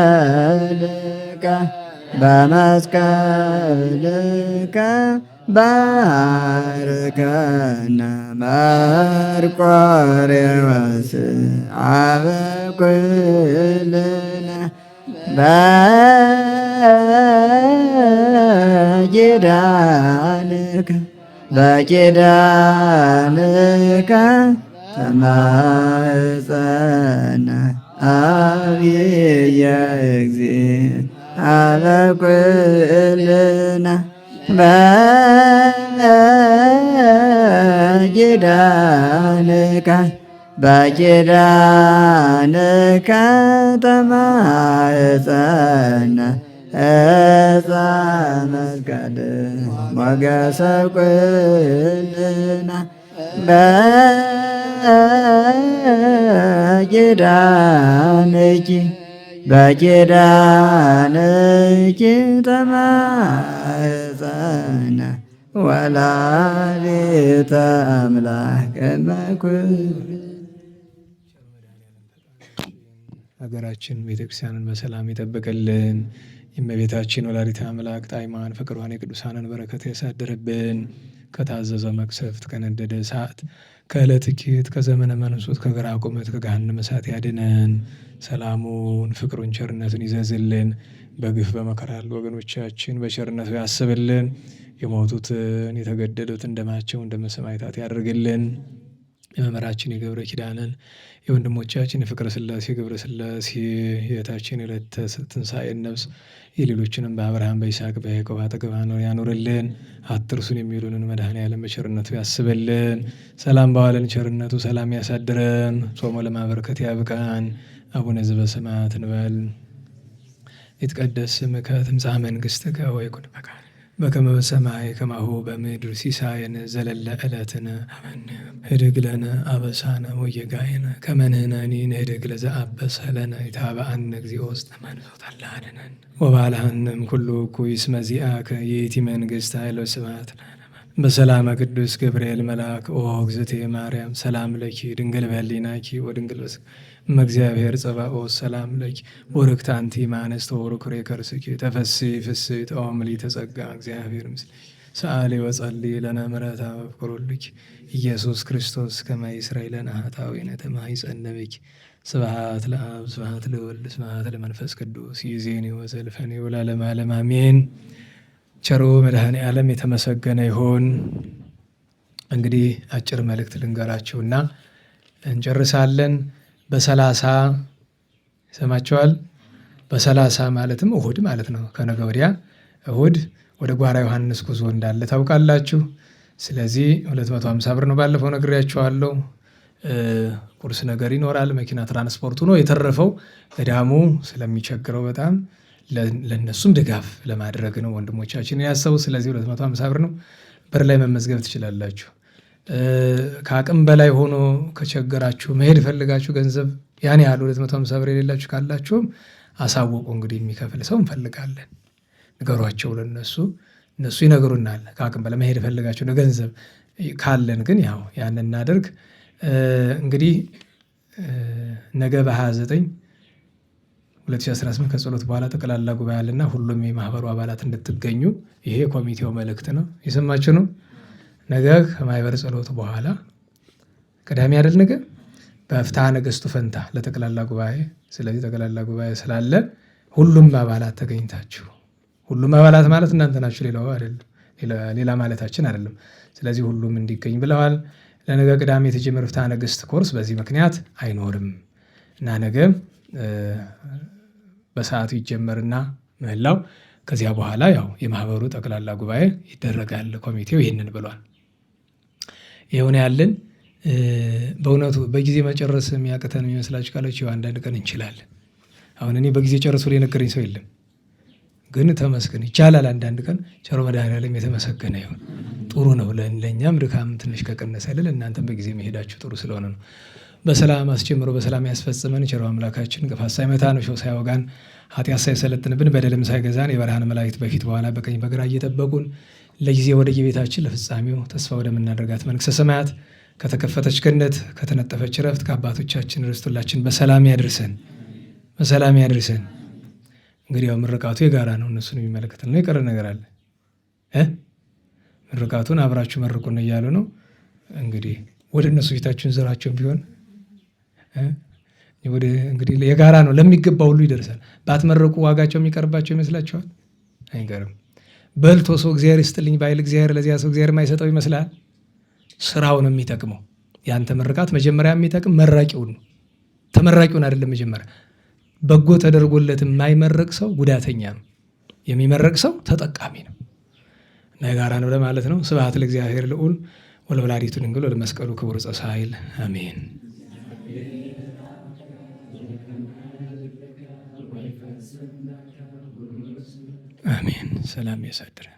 በመስቀልከ በመስቀልከ ባርከነ መርቆሬዎስ አበኩልነ በኪዳንከ በኪዳንከ ተማፀነ አብየ እግዚእ አበኩልነ በኪዳንከ በኪዳንከ ተማፀነ ዕፀ መስቀል ሞገሰ ኩልነ በኪዳንኪ በኪዳንኪ ተማፀነ ወላዲተ አምላክ እመኩል ሀገራችን ቤተክርስቲያንን በሰላም ይጠብቅልን። የእመቤታችን ወላዲተ አምላክ ጣዕሟን ፍቅሯን የቅዱሳንን በረከት ያሳድርብን። ከታዘዘ መቅሰፍት ከነደደ እሳት ከዕለት እኪት ከዘመነ መንሱት ከግራ ቁመት ከገሃነመ እሳት ያድነን። ሰላሙን ፍቅሩን ቸርነቱን ይዘዝልን። በግፍ በመከራ ያሉ ወገኖቻችን በቸርነቱ ያስብልን። የሞቱትን የተገደሉትን ደማቸውን ደመ ሰማዕታት ያደርግልን። የመምህራችን የገብረ ኪዳንን የወንድሞቻችን የፍቅረ ሥላሴ የገብረ ሥላሴ የእህታችን የዕለተ ትንሣኤን ነፍስ የሌሎችንም በአብርሃም በይስሐቅ በያዕቆብ አጠገብ ያኑርልን። አትርሱን የሚሉንን መድኃኔዓለም በቸርነቱ ያስበልን። ሰላም በዋለን ቸርነቱ ሰላም ያሳድረን። ጾሞ ለማበረከት ያብቃን። አቡነ ዘበሰማያት እንበል። ይትቀደስ ስምከ ትምጻእ መንግሥትከ ወይኩን ፈቃድከ በከመ በሰማይ ከማሁ በምድር ሲሳየነ ዘለለ ዕለትነ ህድግ ለነ አበሳነ ወጌጋየነ ከመ ንሕነኒ ንህድግ ለዘአበሰ ለነ ኢታብአነ እግዚኦ ውስተ መንሱት አላድነን ወባልሐንም ኩሉ እኩይ እስመ ዚአከ ይእቲ መንግሥት ኃይል ወስብሐት በሰላመ ቅዱስ ገብርኤል መልአክ ኦ እግዝእቴ ማርያም ሰላም ለኪ ድንግል በሕሊናኪ ወድንግል እመእግዚአብሔር ጸባኦት ሰላም ለኪ ቡርክት አንቲ እምአንስት ወቡሩክ ፍሬ ከርሥኪ ተፈሥሒ ፍሥሕት ኦ ምልዕተ ጸጋ እግዚአብሔር ምስሌኪ ሰአሊ ወጸልዪ ለነ ምሕረተ ወፍቅሩልኪ ኢየሱስ ክርስቶስ ከመ ይስረይ ለነ ኃጣውኢነ ተማኅፀነ ብኪ ስብሐት ለአብ ስብሐት ለወልድ ስብሐት ለመንፈስ ቅዱስ ይእዜኒ ወዘልፈኒ ወለዓለመ ዓለም አሜን። ቸሩ መድኃኔ ዓለም የተመሰገነ ይሁን። እንግዲህ አጭር መልእክት ልንገራችሁና እንጨርሳለን። በ30 ይሰማችኋል። በ30 ማለትም እሁድ ማለት ነው። ከነገ ወዲያ እሁድ ወደ ጓራ ዮሐንስ ጉዞ እንዳለ ታውቃላችሁ። ስለዚህ 250 ብር ነው፣ ባለፈው ነግሬያችኋለሁ። ቁርስ ነገር ይኖራል። መኪና ትራንስፖርቱ ነው። የተረፈው ገዳሙ ስለሚቸግረው በጣም ለነሱም ድጋፍ ለማድረግ ነው ወንድሞቻችን ያሰቡ። ስለዚህ 250 ብር ነው። በር ላይ መመዝገብ ትችላላችሁ። ከአቅም በላይ ሆኖ ከቸገራችሁ መሄድ ፈልጋችሁ ገንዘብ ያን ያህል 250 ብር የሌላችሁ ካላችሁም አሳውቁ። እንግዲህ የሚከፍል ሰው እንፈልጋለን። ንገሯቸው ለነሱ፣ እነሱ ይነግሩናል። ከአቅም በላይ መሄድ ፈልጋችሁ ገንዘብ ካለን ግን ያው ያን እናደርግ። እንግዲህ ነገ በ29 2018 ከጸሎት በኋላ ጠቅላላ ጉባኤ አለና ሁሉም የማህበሩ አባላት እንድትገኙ ይሄ የኮሚቴው መልእክት ነው። የሰማችሁ ነው። ነገ ከማህበር ጸሎት በኋላ ቅዳሜ አይደል? ነገ በፍትሐ ነገሥቱ ፈንታ ለጠቅላላ ጉባኤ። ስለዚህ ጠቅላላ ጉባኤ ስላለ ሁሉም አባላት ተገኝታችሁ፣ ሁሉም አባላት ማለት እናንተ ናችሁ፣ ሌላው አይደለም፣ ሌላ ማለታችን አይደለም። ስለዚህ ሁሉም እንዲገኝ ብለዋል። ለነገ ቅዳሜ የተጀመረ ፍትሐ ነገሥት ኮርስ በዚህ ምክንያት አይኖርም እና ነገ በሰዓቱ ይጀመርና ምህላው ከዚያ በኋላ ያው የማህበሩ ጠቅላላ ጉባኤ ይደረጋል። ኮሚቴው ይህንን ብሏል። ይሁን ያለን በእውነቱ በጊዜ መጨረስ የሚያቅተን የሚመስላችሁ ካላችሁ አንዳንድ ቀን እንችላለን። አሁን እኔ በጊዜ ጨርሶ የነገረኝ ሰው የለም፣ ግን ተመስገን ይቻላል። አንዳንድ ቀን ቸሮ መድኃኔዓለም የተመሰገነ ይሁን። ጥሩ ነው። ለእኛም ድካም ትንሽ ከቀነሰልን እናንተም በጊዜ መሄዳችሁ ጥሩ ስለሆነ ነው። በሰላም አስጀምሮ በሰላም ያስፈጽመን ቸሮ አምላካችን ክፋት ሳይመታን እሾህ ሳይወጋን ኃጢአት ሳይሰለጥንብን በደልም ሳይገዛን የበረሃን መላእክት በፊት በኋላ በቀኝ በግራ እየጠበቁን ለጊዜ ወደ የቤታችን ለፍጻሜው ተስፋ ወደምናደርጋት መንግሥተ ሰማያት ከተከፈተች ገነት ከተነጠፈች ዕረፍት ከአባቶቻችን ርስት ሁላችን በሰላም ያድርሰን፣ በሰላም ያድርሰን። እንግዲህ ያው ምርቃቱ የጋራ ነው፣ እነሱን የሚመለከት ነው። የቀረ ነገር አለ? ምርቃቱን አብራችሁ መርቁን እያሉ ነው። እንግዲህ ወደ እነሱ ፊታችሁን ዘራቸውን ቢሆን እንግዲህ የጋራ ነው፣ ለሚገባ ሁሉ ይደርሳል። ባትመረቁ ዋጋቸው የሚቀርባቸው ይመስላችኋል? አይቀርም። በልቶ ሰው እግዚአብሔር ይስጥልኝ ባይል እግዚአብሔር ለዚያ ሰው እግዚአብሔር የማይሰጠው ይመስላል? ስራው ነው የሚጠቅመው። ያንተ ምርቃት መጀመሪያ የሚጠቅም መራቂውን ነው፣ ተመራቂውን አይደለም። መጀመሪያ በጎ ተደርጎለት የማይመረቅ ሰው ጉዳተኛ ነው፣ የሚመረቅ ሰው ተጠቃሚ ነው። እና የጋራ ነው ለማለት ነው። ስብሐት ለእግዚአብሔር ልዑል ወለወላዲቱ ድንግል ወለመስቀሉ ክቡር ዕፀ ሣህል አሜን። አሜን። ሰላም ያሳድረን።